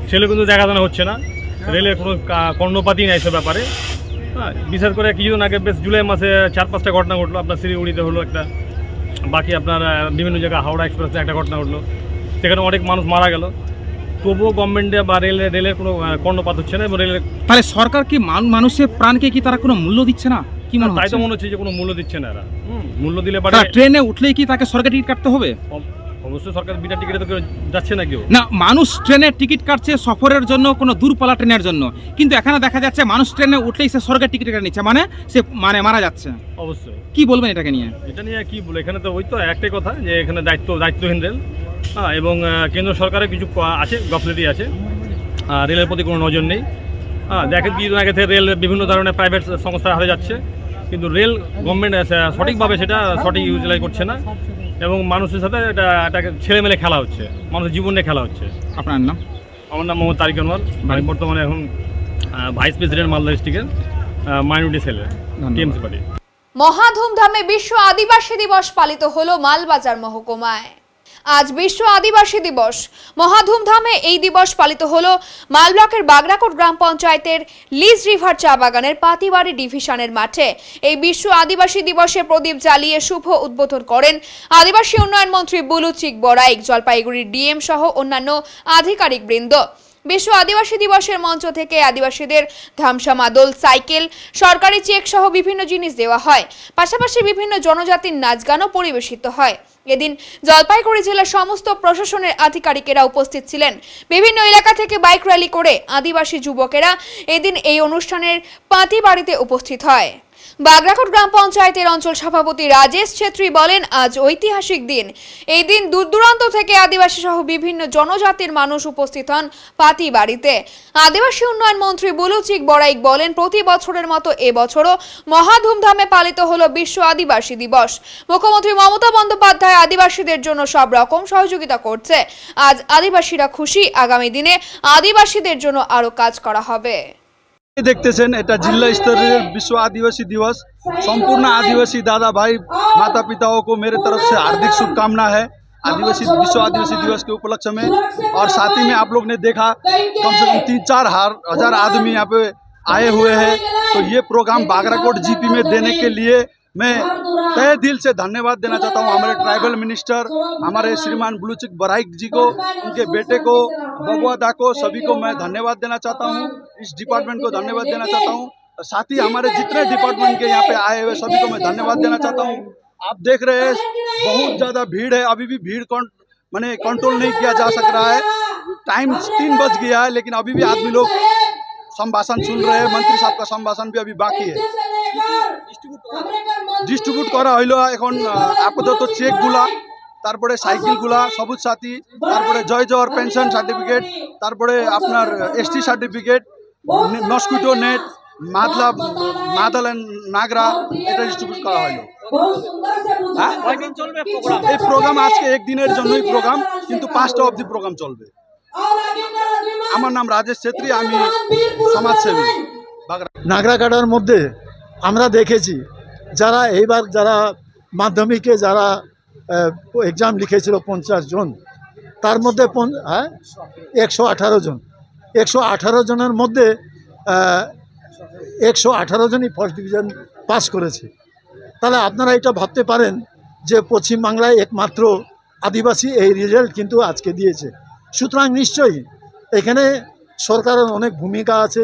সেগুলো কিন্তু দেখাশোনা হচ্ছে না। রেলের কোনো কর্ণপাতই নেই সে ব্যাপারে। হ্যাঁ, বিশেষ করে কিছুদিন আগে বেশ জুলাই মাসে 4-5টা ঘটনা ঘটলো। আপনার শিলিগুড়িতে হলো একটা, বাকি আপনার বিভিন্ন জায়গায় হাওড়া এক্সপ্রেসে একটা ঘটনা ঘটলো, সেখানে অনেক মানুষ মারা গেল। তবুও গভর্নমেন্টে বা রেলের কোনো কর্ণপাত হচ্ছে না এবং রেলের। তাহলে সরকার কি মানুষের প্রাণকে কি তারা কোনো মূল্য দিচ্ছে না? কি মনে তাই তো হচ্ছে? মনে হচ্ছে যে কোনো মূল্য দিচ্ছে না এরা। মূল্য দিলে তারা ট্রেনে উঠলেই কি তাকে সরকারি টিকিট কাটতে হবে? অবশ্যই সরকার বিনা টিকিটে তো কেউ যাচ্ছে না কেউ। না, মানুষ ট্রেনের টিকিট কাটছে সফরের জন্য, কোনো দূরপাল্লা ট্রেনের জন্য, কিন্তু এখানে দেখা যাচ্ছে মানুষ ট্রেনে উঠলেই সে সরকারি টিকিট কেটে নিচ্ছে, মানে সে মারা যাচ্ছে। অবশ্যই। কি বলবেন এটাকে নিয়ে? এটা নিয়ে কি বলে, এখানে তো ওই তো একটাই কথা যে এখানে দায়িত্বহীন রেল। হ্যাঁ, এবং কেন্দ্র সরকারের কিছু আছে, গাফলতি আছে, রেলের প্রতি কোনো নজর নেই। হ্যাঁ, দেখেন কিছুদিন আগে থেকে রেল বিভিন্ন ধরনের প্রাইভেট সংস্থার হাতে যাচ্ছে, কিন্তু রেল গভর্নমেন্ট সঠিকভাবে সেটা সঠিক ইউটিলাইজ করছে না এবং মানুষের সাথে এটাকে ছেলেমেলে খেলা হচ্ছে, মানুষের জীবন নিয়ে খেলা হচ্ছে। আপনার নাম? আমার নাম মোহাম্মদ তারিক আনোয়ার। আমি বর্তমানে এখন ভাইস প্রেসিডেন্ট মালদা ডিস্ট্রিক্টের মাইনরিটি সেলের টিএমসি পার্টি। মহা ধুমধামে বিশ্ব আদিবাসী দিবস পালিত হলো মালবাজার মহকুমায়। আজ বিশ্ব আদিবাসী দিবস। মহা ধুমধামে এই দিবস পালিত হলো মাল ব্লকের বাগরাকোট গ্রাম পঞ্চায়েতের লিজ রিভার চা বাগানের পাতিবাড়ি ডিভিশনের মাঠে। এই বিশ্ব আদিবাসী দিবসে প্রদীপ জ্বালিয়ে শুভ উদ্বোধন করেন আদিবাসী উন্নয়ন মন্ত্রী বুলুচিক বড়াইক, জলপাইগুড়ির ডিএম সহ অন্যান্য আধিকারিক বৃন্দ। বিশ্ব আদিবাসী দিবসের মঞ্চ থেকে আদিবাসীদের ধামসা মাদল, সাইকেল, সরকারি চেক সহ বিভিন্ন জিনিস দেওয়া হয়। পাশাপাশি বিভিন্ন জনজাতির নাচ গানও পরিবেশিত হয়। এদিন জলপাইগুড়ি জেলার সমস্ত প্রশাসনের আধিকারিকেরা উপস্থিত ছিলেন। বিভিন্ন এলাকা থেকে বাইক র্যালি করে আদিবাসী যুবকেরা এদিন এই অনুষ্ঠানের পাতিবাড়িতে উপস্থিত হয়। বাগরাকোট গ্রাম পঞ্চায়েতের অঞ্চল সভাপতি রাজেশ ছেত্রী বলেন, আজ ঐতিহাসিক দিন। এই দিন দূর দূরান্ত থেকে আদিবাসী সহ বিভিন্ন জনজাতির মানুষ উপস্থিত হন পাতিবাড়িতে। আদিবাসী উন্নয়ন মন্ত্রী বুলুচিক বড়াইক বলেন, প্রতি বছরের মতো এবছরও মহা ধুমধামে পালিত হলো বিশ্ব আদিবাসী দিবস। মুখ্যমন্ত্রী মমতা বন্দ্যোপাধ্যায় আদিবাসীদের জন্য সব রকম সহযোগিতা করছে। আজ আদিবাসীরা খুশি, আগামী দিনে আদিবাসীদের জন্য আরো কাজ করা হবে। দেখতেছেন এটা जिला स्तरीय विश्व आदिवासी दिवस। संपूर्ण आदिवासी दादा भाई माता पिताओं को मेरे तरफ से हार्दिक शुभकामना है आदिवासी विश्व आदिवासी दिवस के उपलक्ष्य में। और साथ ही में आप लोग ने देखा कम से कम 3-4 हजार आदमी यहाँ पे आए हुए हैं। तो ये प्रोग्राम बागराकोट जीपी में देने के लिए मैं तहे दिल से धन्यवाद देना चाहता हूँ हमारे ट्राइबल मिनिस्टर, हमारे श्रीमान बुलुचिक बराइक जी को, उनके बेटे को, बबुआ दा को, सभी को मैं धन्यवाद देना चाहता हूँ। इस डिपार्टमेंट को धन्यवाद देना चाहता हूँ। साथ ही हमारे जितने डिपार्टमेंट के यहाँ पे आए हुए सभी को मैं धन्यवाद देना चाहता हूँ। आप देख रहे हैं बहुत ज़्यादा भीड़ है, अभी भी भीड़ मैंने कंट्रोल नहीं किया जा सक रहा है। टाइम 3 बज गया है लेकिन अभी भी आदमी लोग संभाषण सुन रहे हैं। मंत्री साहब का संभाषण भी अभी बाकी है। ডিস্ট্রিবিউট করা হইলো এখন আপাতত চেকগুলা, তারপরে সাইকেলগুলা, সবুজ সাথী, তারপরে জয় জওয়ার পেনশন সার্টিফিকেট, তারপরে আপনার এসটি সার্টিফিকেট, মস্কিটো নেট, মাদাল অ্যান্ড নাগরা, এটা ডিস্ট্রিবিউট করা হইলো। এই প্রোগ্রাম আজকে একদিনের জন্যই প্রোগ্রাম, কিন্তু 5টা অবধি প্রোগ্রাম চলবে। আমার নাম রাজেশ ছেত্রী, আমি সমাজসেবী। নাগরা কাটার মধ্যে আমরা দেখেছি যারা এইবার যারা মাধ্যমিকে যারা এক্সাম লিখেছিল 50 জন, তার মধ্যে 118 জন, 118 জনের মধ্যে 118 জনই ফার্স্ট ডিভিশন পাস করেছে। তাহলে আপনারা এটা ভাবতে পারেন যে পশ্চিমবাংলায় একমাত্র আদিবাসী এই রেজাল্ট কিন্তু আজকে দিয়েছে। সুতরাং নিশ্চয়ই এখানে সরকারের অনেক ভূমিকা আছে,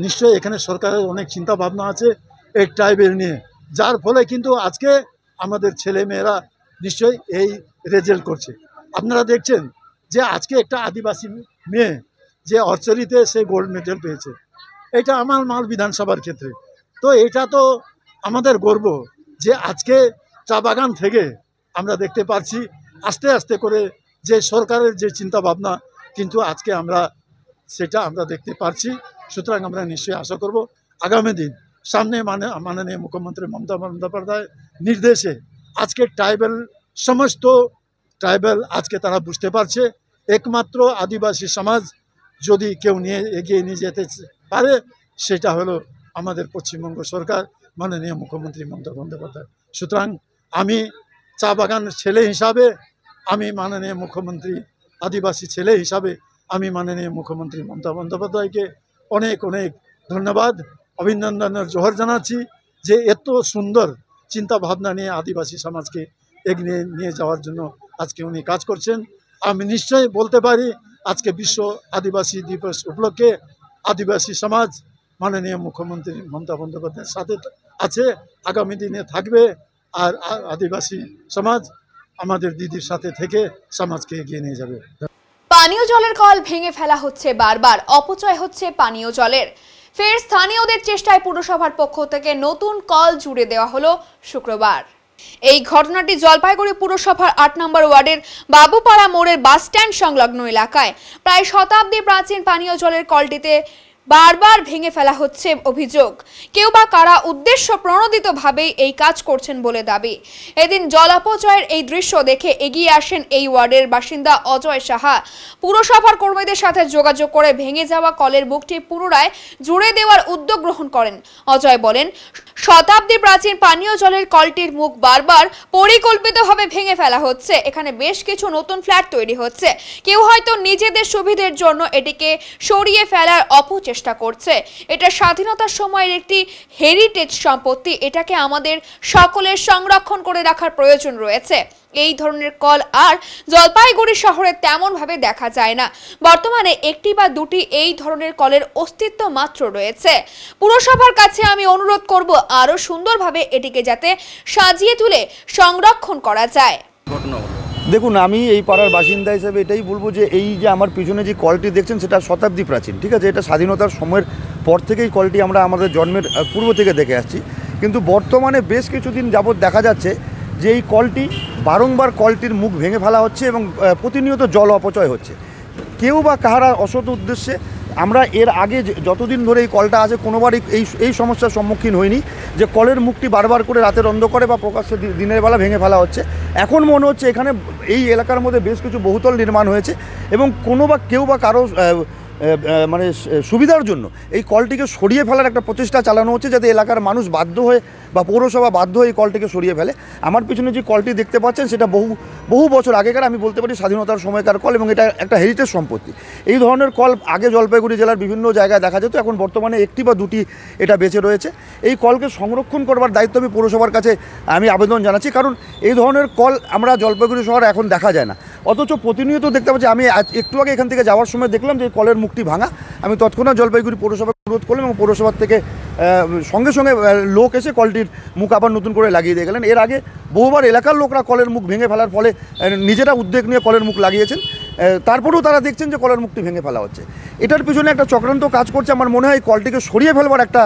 নিশ্চয়ই এখানে সরকারের অনেক চিন্তা ভাবনা আছে এই ট্রাইবেল নিয়ে, যার ফলে কিন্তু আজকে আমাদের ছেলে মেয়েরা নিশ্চয়ই এই রেজাল্ট করছে। আপনারা দেখছেন যে আজকে একটা আদিবাসী মেয়ে যে অর্চরিতে সে গোল্ড মেডেল পেয়েছে, এটা আমার মাল বিধানসভার ক্ষেত্রে। তো এটা তো আমাদের গর্ব যে আজকে চা বাগান থেকে আমরা দেখতে পাচ্ছি আস্তে আস্তে করে যে সরকারের যে চিন্তা ভাবনা কিন্তু আজকে আমরা সেটা আমরা দেখতে পাচ্ছি। সুতরাং আমরা নিশ্চয়ই আশা করব আগামী দিন সামনে মাননীয় মুখ্যমন্ত্রী মমতা বন্দ্যোপাধ্যায়ের নির্দেশে আজকে ট্রাইবেল সমস্ত ট্রাইবাল আজকে তারা বুঝতে পারছে একমাত্র আদিবাসী সমাজ যদি কেউ এগিয়ে নিয়ে যেতে পারে সেটা হলো আমাদের পশ্চিমবঙ্গ সরকার, মাননীয় মুখ্যমন্ত্রী মমতা বন্দ্যোপাধ্যায়। সুতরাং আমি চা বাগানের ছেলে হিসাবে, আমি মাননীয় মুখ্যমন্ত্রী আদিবাসী ছেলে হিসাবে আমি মাননীয় মুখ্যমন্ত্রী মমতা বন্দ্যোপাধ্যায়কে অনেক অনেক ধন্যবাদ, অভিনন্দনের জোহর জানাচ্ছি যে এত সুন্দর চিন্তা ভাবনা নিয়ে আদিবাসী সমাজকে এগিয়ে নিয়ে যাওয়ার জন্য আজকে উনি কাজ করছেন। আমি নিশ্চয়ই বলতে পারি আজকে বিশ্ব আদিবাসী দিবস উপলক্ষে আদিবাসী সমাজ মাননীয় মুখ্যমন্ত্রী মমতা বন্দ্যোপাধ্যায়ের সাথে আছে, আগামী দিনে থাকবে। আর আদিবাসী সমাজ আমাদের দিদির সাথে থেকে সমাজকে এগিয়ে নিয়ে যাবে। পানীয় জলের কল ভেঙে ফেলা হচ্ছে, বারবার অপচয় হচ্ছে পানীয় জলের। ফের স্থানীয়দের চেষ্টায় পুরসভার পক্ষ থেকে নতুন কল জুড়ে দেওয়া হলো শুক্রবার। এই ঘটনাটি জলপাইগুড়ি পুরসভার ৮ নম্বর ওয়ার্ডের বাবুপাড়া মোড়ের বাস স্ট্যান্ড সংলগ্ন এলাকায় প্রায় শতাব্দী প্রাচীন পানীয় জলের কলটিতে বারবার ভেঙে ফেলা হচ্ছে অভিযোগ। কেউ বা কারা উদ্দেশ্য প্রণোদিতভাবে এই কাজ করছেন বলে দাবি। এদিন জল অপচয়ের এই দৃশ্য দেখে এগিয়ে আসেন এই ওয়ার্ডের বাসিন্দা অজয় সাহা। পুরসভার কর্মীদের সাথে যোগাযোগ করে ভেঙে যাওয়া কলের মুখটি পুনরায় জুড়ে দেওয়ার উদ্যোগ গ্রহণ করেন। অজয় বলেন, শতাব্দী প্রাচীন পানীয় জলের কলটির মুখ বারবার পরিকল্পিতভাবে ভেঙে ফেলা হচ্ছে। এখানে বেশ কিছু নতুন ফ্ল্যাট তৈরি হচ্ছে। কেউ হয়তো নিজেদের সুবিধার জন্য এটিকে সরিয়ে ফেলার অপচেষ্টা করছে। এটা স্বাধীনতার সময়ের একটি হেরিটেজ সম্পত্তি, এটাকে আমাদের সকলের সংরক্ষণ করে রাখার প্রয়োজন রয়েছে। এই ধরনের কল আর জলপাইগুড়ি শহরে তেমন ভাবে দেখা যায় না। বর্তমানে একটি বা দুটি এই ধরনের কলের অস্তিত্ব মাত্র রয়েছে। পুরসভার কাছে আমি অনুরোধ করব আরো সুন্দরভাবে এটিকে যাতে সাজিয়ে তুলে সংরক্ষণ করা যায়। দেখুন, আমি এই পাড়ার বাসিন্দা হিসেবে এটাই বলবো যে এই যে আমার পিছনে যে কলটি দেখছেন সেটা শতাব্দী প্রাচীন, ঠিক আছে। এটা স্বাধীনতার সময়ের পর থেকেই কলটি আমরা আমাদের জন্মের পূর্ব থেকে দেখে আসছি, কিন্তু বর্তমানে বেশ কিছুদিন যাবৎ দেখা যাচ্ছে যে এই কলটি বারংবার কলটির মুখ ভেঙে ফেলা হচ্ছে এবং প্রতিনিয়ত জল অপচয় হচ্ছে। কেউ বা কাহারা অসৎ উদ্দেশ্যে, আমরা এর আগে যতদিন ধরে এই কলটা আছে কোনোবারই এই সমস্যার সম্মুখীন হইনি যে কলের মুখটি বারবার করে রাতের অন্ধকারে বা প্রকাশ্যে দিনের বেলা ভেঙে ফেলা হচ্ছে। এখন মনে হচ্ছে এখানে এই এলাকার মধ্যে বেশ কিছু বহুতল নির্মাণ হয়েছে এবং কেউ বা কারো মানে সুবিধার জন্য এই কলটিকে সরিয়ে ফেলার একটা প্রচেষ্টা চালানো হচ্ছে, যাতে এলাকার মানুষ বাধ্য হয়ে বা পৌরসভা বাধ্য হয়ে এই কলটিকে সরিয়ে ফেলে। আমার পিছনে যে কলটি দেখতে পাচ্ছেন সেটা বহু বছর আগেকার, আমি বলতে পারি স্বাধীনতার সময়কার কল, এবং এটা একটা হেরিটেজ সম্পত্তি। এই ধরনের কল আগে জলপাইগুড়ি জেলার বিভিন্ন জায়গায় দেখা যেত, এখন বর্তমানে একটি বা দুটি এটা বেঁচে রয়েছে। এই কলকে সংরক্ষণ করবার দায়িত্ব আমি পৌরসভার কাছে আমি আবেদন জানাচ্ছি, কারণ এই ধরনের কল আমরা জলপাইগুড়ি শহরে এখন দেখা যায় না, অথচ প্রতিনিয়ত দেখতে পাচ্ছি। আমি একটু আগে এখান থেকে যাওয়ার সময় দেখলাম যে কলের মুখটি ভাঙা। আমি তৎক্ষণাৎ জলপাইগুড়ি পৌরসভাকে অনুরোধ করলাম এবং পৌরসভার থেকে সঙ্গে সঙ্গে লোক এসে কলটির মুখ আবার নতুন করে লাগিয়ে দিয়ে গেলেন। এর আগে বহুবার এলাকার লোকরা কলের মুখ ভেঙে ফেলার ফলে নিজেরা উদ্যোগ নিয়ে কলের মুখ লাগিয়েছেন, তারপরেও তারা দেখছেন যে কলের মুখটি ভেঙে ফেলা হচ্ছে। এটার পিছনে একটা চক্রান্ত কাজ করছে। আমার মনে হয় কলটিকে সরিয়ে ফেলবার একটা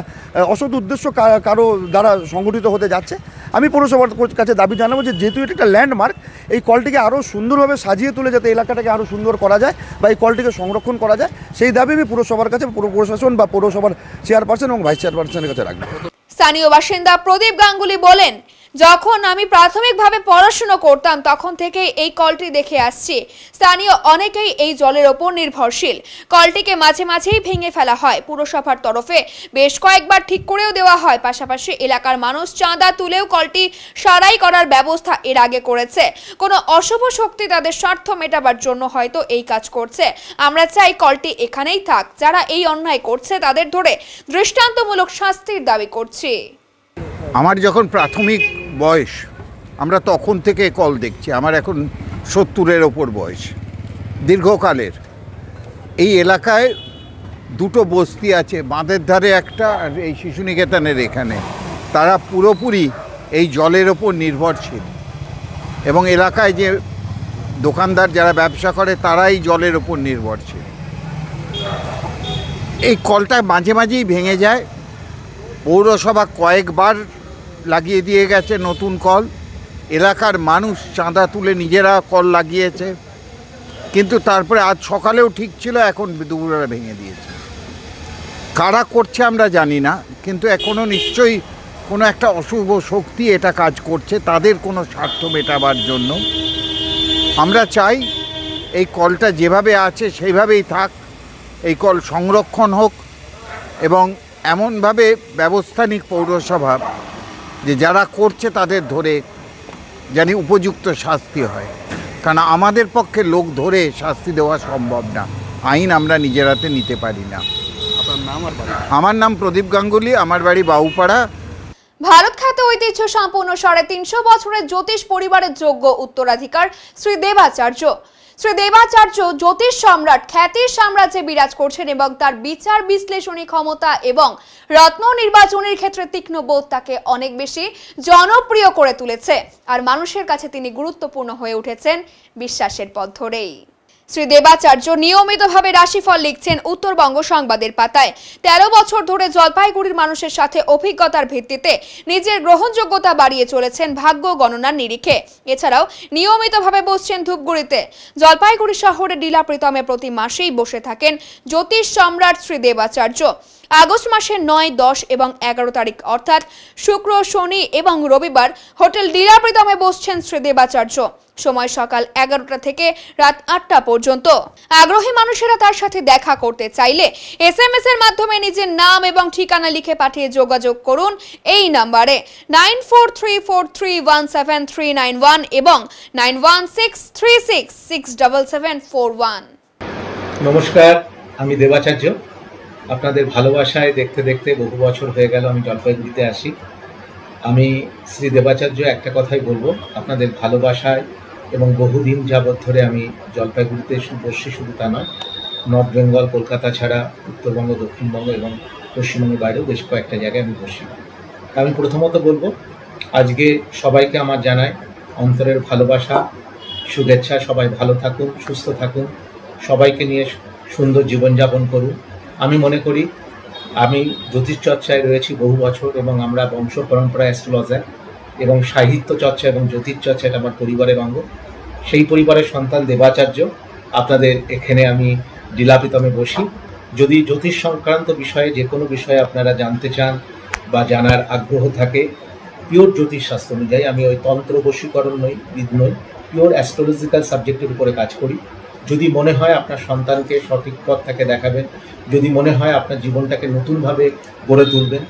অসৎ উদ্দেশ্য কারো দ্বারা সংগঠিত হতে যাচ্ছে। আমি পৌরসভার কাছে দাবি জানাবো যে যেহেতু এটা একটা ল্যান্ডমার্ক, এই কলটিকে আরও সুন্দরভাবে সাজিয়ে তুলে যাতে এলাকাটাকে আরও সুন্দর করা যায় বা এই কলটিকে সংরক্ষণ করা যায়, সেই দাবি আমি পুরসভার কাছে প্রশাসন বা পৌরসভার চেয়ারপারসন এবং ভাইস চেয়ারপারসনের কাছে রাখবো। স্থানীয় বাসিন্দা প্রদীপ গাঙ্গুলি বলেন, যখন আমি প্রাথমিকভাবে পড়াশোনা করতাম তখন থেকে এই কলটি দেখে আসছি। স্থানীয় অনেকেই এই জলের ওপর নির্ভরশীল। কলটিকে মাঝে মাঝেই ভেঙে ফেলা হয়। পুরসভার তরফে বেশ কয়েকবার ঠিক করেও দেওয়া হয়। পাশাপাশি এলাকার মানুষ চাঁদা তুলেও কলটি সারাই করার ব্যবস্থা এর আগে করেছে। কোনো অশুভ শক্তি তাদের স্বার্থ মেটাবার জন্য হয়তো এই কাজ করছে। আমরা চাই কলটি এখানেই থাক। যারা এই অন্যায় করছে তাদের ধরে দৃষ্টান্তমূলক শাস্তির দাবি করছি। আমার যখন প্রাথমিক বয়স, আমরা তখন থেকে কল দেখছি। আমার এখন 70-এর ওপর বয়স, দীর্ঘকালের। এই এলাকায় দুটো বস্তি আছে, বাঁধের ধারে একটা আর এই শিশুনিকেতনের এখানে। তারা পুরোপুরি এই জলের ওপর নির্ভরশীল এবং এলাকায় যে দোকানদার যারা ব্যবসা করে তারাই জলের ওপর নির্ভরশীল। এই কলটা মাঝে মাঝেই ভেঙে যায়। পৌরসভা কয়েকবার লাগিয়ে দিয়ে গেছে নতুন কল। এলাকার মানুষ চাঁদা তুলে নিজেরা কল লাগিয়েছে, কিন্তু তারপরে আজ সকালেও ঠিক ছিল, এখন দুপুরবেলা ভেঙে দিয়েছে। কারা করছে আমরা জানি না, কিন্তু এখনও নিশ্চয়ই কোনো একটা অশুভ শক্তি এটা কাজ করছে, তাদের কোনো স্বার্থ মেটাবার জন্য। আমরা চাই এই কলটা যেভাবে আছে সেইভাবেই থাক, এই কল সংরক্ষণ হোক এবং এমনভাবে ব্যবস্থা নিক পৌরসভা যে যারা করছে তাদের ধরে জানি উপযুক্ত শাস্তি হয়, কারণ আমাদের পক্ষে লোক ধরে শাস্তি দেওয়া সম্ভব না, আইন আমরা নিজের হাতে নিতে পারি না। আমার নাম প্রদীপ গাঙ্গুলি, আমার বাড়ি বাউপাড়া। ভারত খ্যাত ঐতিহ্য সম্পূর্ণ 350 বছরের জ্যোতিষ পরিবারের যোগ্য উত্তরাধিকার শ্রী দেবাচার্য। শ্রী দেবাচার্য জ্যোতিষ সম্রাট খ্যাতির সাম্রাজ্যে বিরাজ করছেন এবং তার বিচার বিশ্লেষণী ক্ষমতা এবং রত্ন নির্বাচনের ক্ষেত্রে তীক্ষ্ণ বোধ তাকে অনেক বেশি জনপ্রিয় করে তুলেছে, আর মানুষের কাছে তিনি গুরুত্বপূর্ণ হয়ে উঠেছেন বিশ্বাসের পথ ধরেই। শ্রী দেবাচার্য নিয়মিতভাবে রাশিফল লিখছেন উত্তরবঙ্গ সংবাদের পাতায়। 13 বছর ধরে জলপাইগুড়ির মানুষের সাথে অভিজ্ঞতার ভিত্তিতে নিজের গ্রহণযোগ্যতা বাড়িয়ে চলেছেন ভাগ্য গণনার নিরিখে। এছাড়াও নিয়মিতভাবে বসছেন ধূপগুড়িতে। জলপাইগুড়ি শহরে ডিলা প্রীতমে প্রতি মাসেই বসে থাকেন জ্যোতিষ সম্রাট শ্রী দেবাচার্য। আগস্ট মাসের 9, 10 এবং 11 তারিখ অর্থাৎ শুক্র, শনি এবং রবিবার হোটেল ডিলা প্রীতমে বসছেন শ্রী দেবাচার্য। সময় সকাল 11টা থেকে রাত 8টা পর্যন্ত। আগ্রহী মানুষেরা তার সাথে দেখা করতে চাইলে SMS এর মাধ্যমে নিজের নাম এবং ঠিকানা লিখে পাঠিয়ে যোগাযোগ করুন এই নম্বরে 9434317391 এবং 9163667741। নমস্কার, আমি দেবাচার্য। আপনাদের ভালোবাসায় দেখতে দেখতে বহু বছর হয়ে গেল আমি জলপাইগুড়িতে আসি। আমি শ্রী দেবাচার্য একটা কথাই বলবো, আপনাদের ভালোবাসায় এবং বহুদিন যাবৎ ধরে আমি জলপাইগুড়িতে বসছি, শুধু তা নয়, নর্থ বেঙ্গল, কলকাতা ছাড়া উত্তরবঙ্গ, দক্ষিণবঙ্গ এবং পশ্চিমবঙ্গের বাইরেও বেশ কয়েকটা জায়গায় আমি বসি। আমি প্রথমত বলবো আজকে সবাইকে আমার জানাই অন্তরের ভালোবাসা, শুভেচ্ছা। সবাই ভালো থাকুন, সুস্থ থাকুন, সবাইকে নিয়ে সুন্দর জীবনযাপন করুন। আমি মনে করি আমি জ্যোতিষ চর্চায় রয়েছি বহু বছর এবং আমরা বংশ পরম্পরা অ্যাস্ট্রোলজার এবং সাহিত্য চর্চা এবং জ্যোতিষ চর্চা এটা আমার পরিবারের অঙ্গ। সেই পরিবারের সন্তান দেবাচার্য। আপনাদের এখানে আমি ডিলা প্রীতমে বসি। যদি জ্যোতিষ সংক্রান্ত বিষয়ে যে কোনো বিষয়ে আপনারা জানতে চান বা জানার আগ্রহ থাকে, পিওর জ্যোতিষ শাস্ত্র অনুযায়ী, আমি ওই তন্ত্র বশীকরণ বিদ নই, পিওর অ্যাস্ট্রোলজিক্যাল সাবজেক্টের উপরে কাজ করি। যদি মনে হয় আপনার সন্তানকে সঠিক পথ থেকে দেখাবেন, যদি মনে হয় আপনার জীবনটাকে নতুনভাবে গড়ে তুলবেন,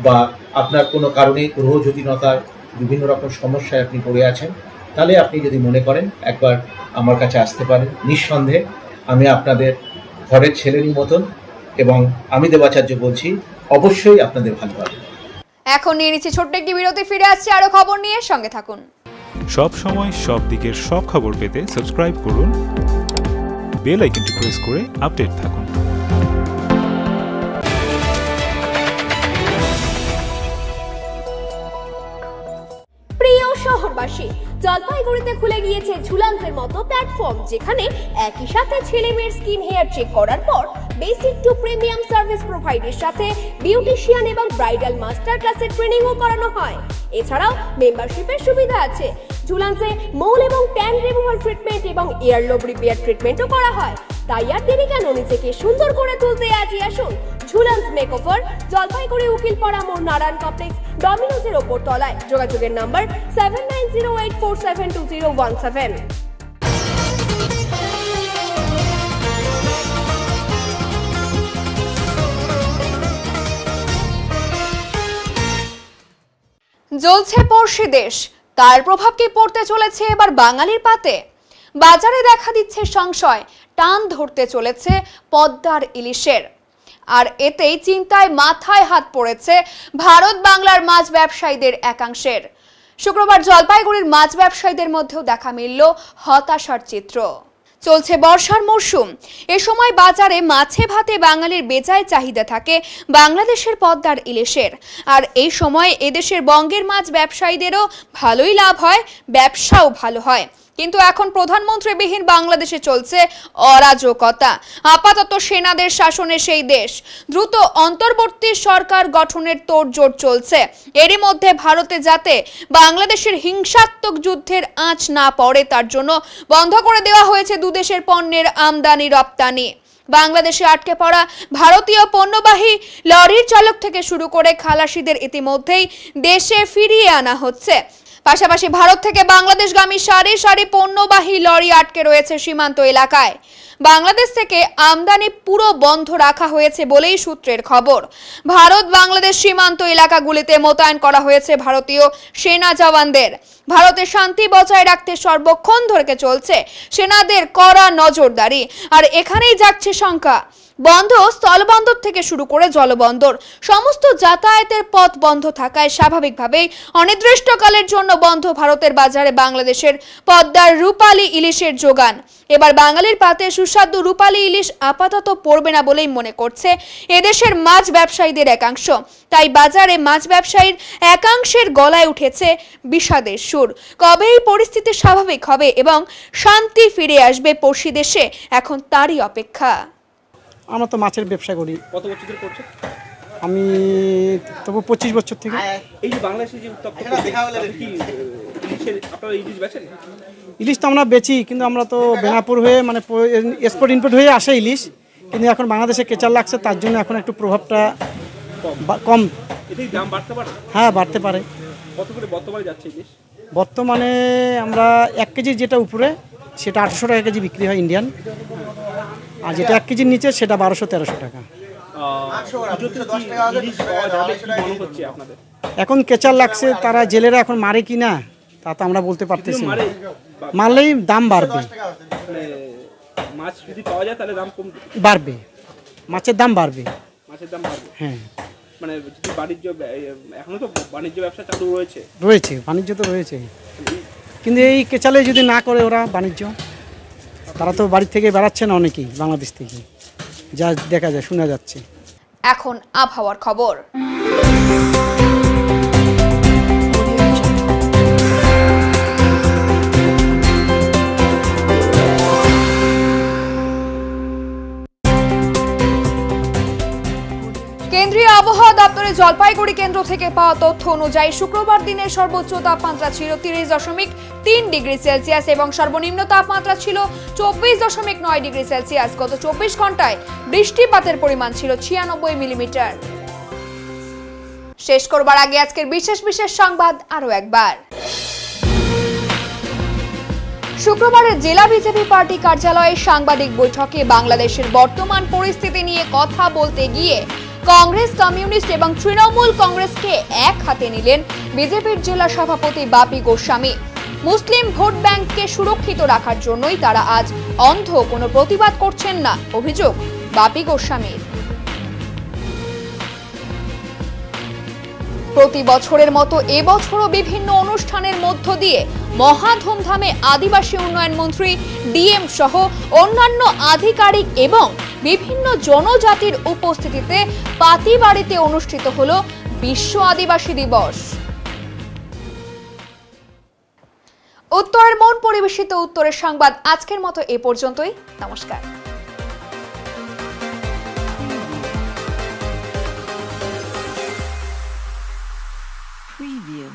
বা আপনার কোনো কারণে গ্রহ জ্যোতিনতার বিভিন্ন রকম সমস্যায় আপনি পড়ে আছেন, তাহলে আপনি যদি মনে করেন একবার আমার কাছে আসতে পারেন। নিঃসন্দেহে আমি আপনাদের ঘরের ছেলেরই মতন, এবং আমি দেবাচার্য বলছি, অবশ্যই আপনাদের ভালো হবে। এখন নিয়ে নিচ্ছি ছোট্ট একটি বিরতি, ফিরে আসছি আরো খবর নিয়ে, সঙ্গে থাকুন। সব সময় সব দিকের সব খবর পেতে সাবস্ক্রাইব করুন, বেল আইকনটি প্রেস করে আপডেট থাকুন। প্রিয় শহরবাসী, জলপাইগুড়িতে খুলে গিয়েছে ঝুলান্সের মতো প্ল্যাটফর্ম, যেখানে একই সাথে ছেলে মেয়ের স্কিন হেয়ার চেক করার পর বেসিক টু প্রিমিয়াম সার্ভিস প্রোভাইডের সাথে বিউটিশিয়ান এবং ব্রাইডাল মাস্টার ক্লাসের ট্রেনিংও করানো হয়। এছাড়াও মেম্বারশিপের সুবিধা আছে। ঝুলান্সে মৌল এবং ট্যান রিমুভাল ট্রিটমেন্ট এবং ইয়ারলোব রিপেয়ার ট্রিটমেন্টও করা হয়। তাই আর দেরি কেন, নিজেকে সুন্দর করে তুলতে আজই আসুন ঝুলান্স মেকওভার, জলপাইগুড়ি উকিলপাড়া মোড়, নারায়ণ কমপ্লেক্স, ডমিনোজের ওপর তলায়। যোগাযোগের নাম্বার 7908472017। জ্বলছে পড়শি দেশ, তার প্রভাব কি পড়তে চলেছে এবার বাঙালির পাতে? বাজারে দেখা দিচ্ছে সংশয়, টান ধরতে চলেছে পদ্মার ইলিশের, আর এতেই চিন্তায় মাথায় হাত পড়েছে ভারত বাংলার মাছ ব্যবসায়ীদের একাংশের। শুক্রবার জলপাইগুড়ির মাছ ব্যবসায়ীদের মধ্যেও দেখা মিলল হতাশার চিত্র। চলছে বর্ষার মরশুম, এ সময় বাজারে মাছে ভাতে বাঙালির বেজায় চাহিদা থাকে বাংলাদেশের পদ্মার ইলিশের, আর এই সময় এদেশের বঙ্গের মাছ ব্যবসায়ীদেরও ভালোই লাভ হয়, ব্যবসাও ভালো হয়। কিন্তু এখন প্রধানমন্ত্রীবিহীন বাংলাদেশে চলছে অরাজকতা। আপাতত সেনাদের শাসনে সেই দেশ, দ্রুত অন্তর্বর্তী সরকার গঠনের তোড়জোড় চলছে। এরই মধ্যে ভারতে যাতে বাংলাদেশের হিংসাত্মক যুদ্ধের আঁচ না পড়ে, তার জন্য বন্ধ করে দেওয়া হয়েছে দুদেশের পণ্যের আমদানি রপ্তানি। বাংলাদেশে আটকে পড়া ভারতীয় পণ্যবাহী লরির চালক থেকে শুরু করে খালাসিদের ইতিমধ্যেই দেশে ফিরিয়ে আনা হচ্ছে। পাশাপাশি ভারত থেকে বাংলাদেশগামী সারি সারি পণ্যবাহী লরি আটকে রয়েছে সীমান্ত এলাকায়। বাংলাদেশ থেকে আমদানি পুরো বন্ধ রাখা হয়েছে বলেই সূত্রের খবর। ভারত বাংলাদেশ সীমান্ত এলাকাগুলিতে মোতায়েন করা হয়েছে ভারতীয় সেনা জওয়ানদের। ভারতের শান্তি বজায় রাখতে সর্বক্ষণ ধরে চলছে সেনাদের কড়া নজরদারি, আর এখানেই যাচ্ছে শঙ্কা। বন্ধ স্থলবন্দর থেকে শুরু করে জলবন্দর, সমস্ত যাতায়াতের পথ বন্ধ থাকায় স্বাভাবিকভাবেই অনির্দিষ্টকালের জন্য বন্ধ ভারতের বাজারে বাংলাদেশের পদ্মার রূপালী ইলিশের যোগান। এবার বাঙালির পাতে সুস্বাদু রূপালী ইলিশ আপাতত পড়বে না বলেই মনে করছে এদেশের মাছ ব্যবসায়ীদের একাংশ। তাই বাজারে মাছ ব্যবসায়ীর একাংশের গলায় উঠেছে বিষাদের সুর। কবে এই পরিস্থিতি স্বাভাবিক হবে এবং শান্তি ফিরে আসবে পড়শি দেশে, এখন তারই অপেক্ষা। আমরা তো মাছের ব্যবসা করি। কত বছর ধরে করছো? আমি তবু 25 বছর থেকে। এই যে বাংলাদেশে যে উত্তপ্ত কি আপনারা ইলিশ বেচেন? ইলিশ তো আমরা বেচি, কিন্তু আমরা তো বেনাপুর হয়ে মানে এক্সপোর্ট ইম্পোর্ট হয়ে আসে ইলিশ, কিন্তু এখন বাংলাদেশে কেচার লাগছে, তার জন্য এখন একটু প্রভাবটা কম। এটাই দাম বাড়তে পারে? হ্যাঁ, বাড়তে পারে। কত করে বর্তমানে যাচ্ছে ইলিশ? বর্তমানে আমরা 1 কেজি যেটা উপরে সেটা 800 টাকা কেজি বিক্রি হয় ইন্ডিয়ান, আর যেটা 1 কেজির নিচে সেটা 1200-1300 টাকা। এখন কেচার লাগছে, তারা জেলেরা এখন মারে কি না তা তো আমরা বলতে পারতেছি না। মারলেই দাম বাড়বে, মাছ যদি পাওয়া যায় তাহলে দাম কম বাড়বে, মাছের দাম বাড়বে। মাছের দাম বাড়বে, হ্যাঁ। মানে যদি বাণিজ্য, এখনো তো বাণিজ্য ব্যবসা চালু রয়েছে, বাণিজ্য তো রয়েছে, কিন্তু এই কেচালে যদি না করে ওরা বাণিজ্য, তারা তো বাড়ি থেকে বেড়াচ্ছে না অনেকেই, বাংলাদেশ থেকে যা দেখা যায় শোনা যাচ্ছে। এখন আবহাওয়ার খবর। কেন্দ্রীয় আবহাওয়া দপ্তরের জলপাইগুড়ি কেন্দ্র থেকে পাওয়া তথ্য অনুযায়ী শুক্রবার দিনের সর্বোচ্চ তাপমাত্রা ছিল 30.3 ডিগ্রি সেলসিয়াস এবং সর্বনিম্ন তাপমাত্রা ছিল 24.9 ডিগ্রি সেলসিয়াস। গত 24 ঘন্টায় বৃষ্টিপাতের পরিমাণ ছিল 96 মিলিমিটার। শেষ করবার আগে আজকের বিশেষ সংবাদ আরো একবার। শুক্রবারের জেলা বিজেপি পার্টি কার্যালয়ে সাংবাদিক বৈঠকে বাংলাদেশের বর্তমান পরিস্থিতি নিয়ে কথা বলতে গিয়ে কংগ্রেস, কমিউনিস্ট এবং তৃণমূল কংগ্রেসকে এক হাতে নিলেন বিজেপির জেলা সভাপতি বাপি গোস্বামী। মুসলিম ভোট ব্যাংককে সুরক্ষিত রাখার জন্যই তারা আজ অন্ধ কোনো প্রতিবাদ করছেন না, অভিযোগ বাপি গোস্বামীর। প্রতি বছরের মতো এবছরও বিভিন্ন অনুষ্ঠানের মধ্য দিয়ে মহা ধুমধামে আদিবাসী উন্নয়ন মন্ত্রী ডিএম সহ অন্যান্য আধিকারিক এবং বিভিন্ন জনজাতির উপস্থিতিতে পাতিবাড়িতে অনুষ্ঠিত হলো বিশ্ব আদিবাসী দিবস। উত্তরের মন পরিবেশিত উত্তরের সংবাদ আজকের মতো এ পর্যন্তই। নমস্কার। Preview.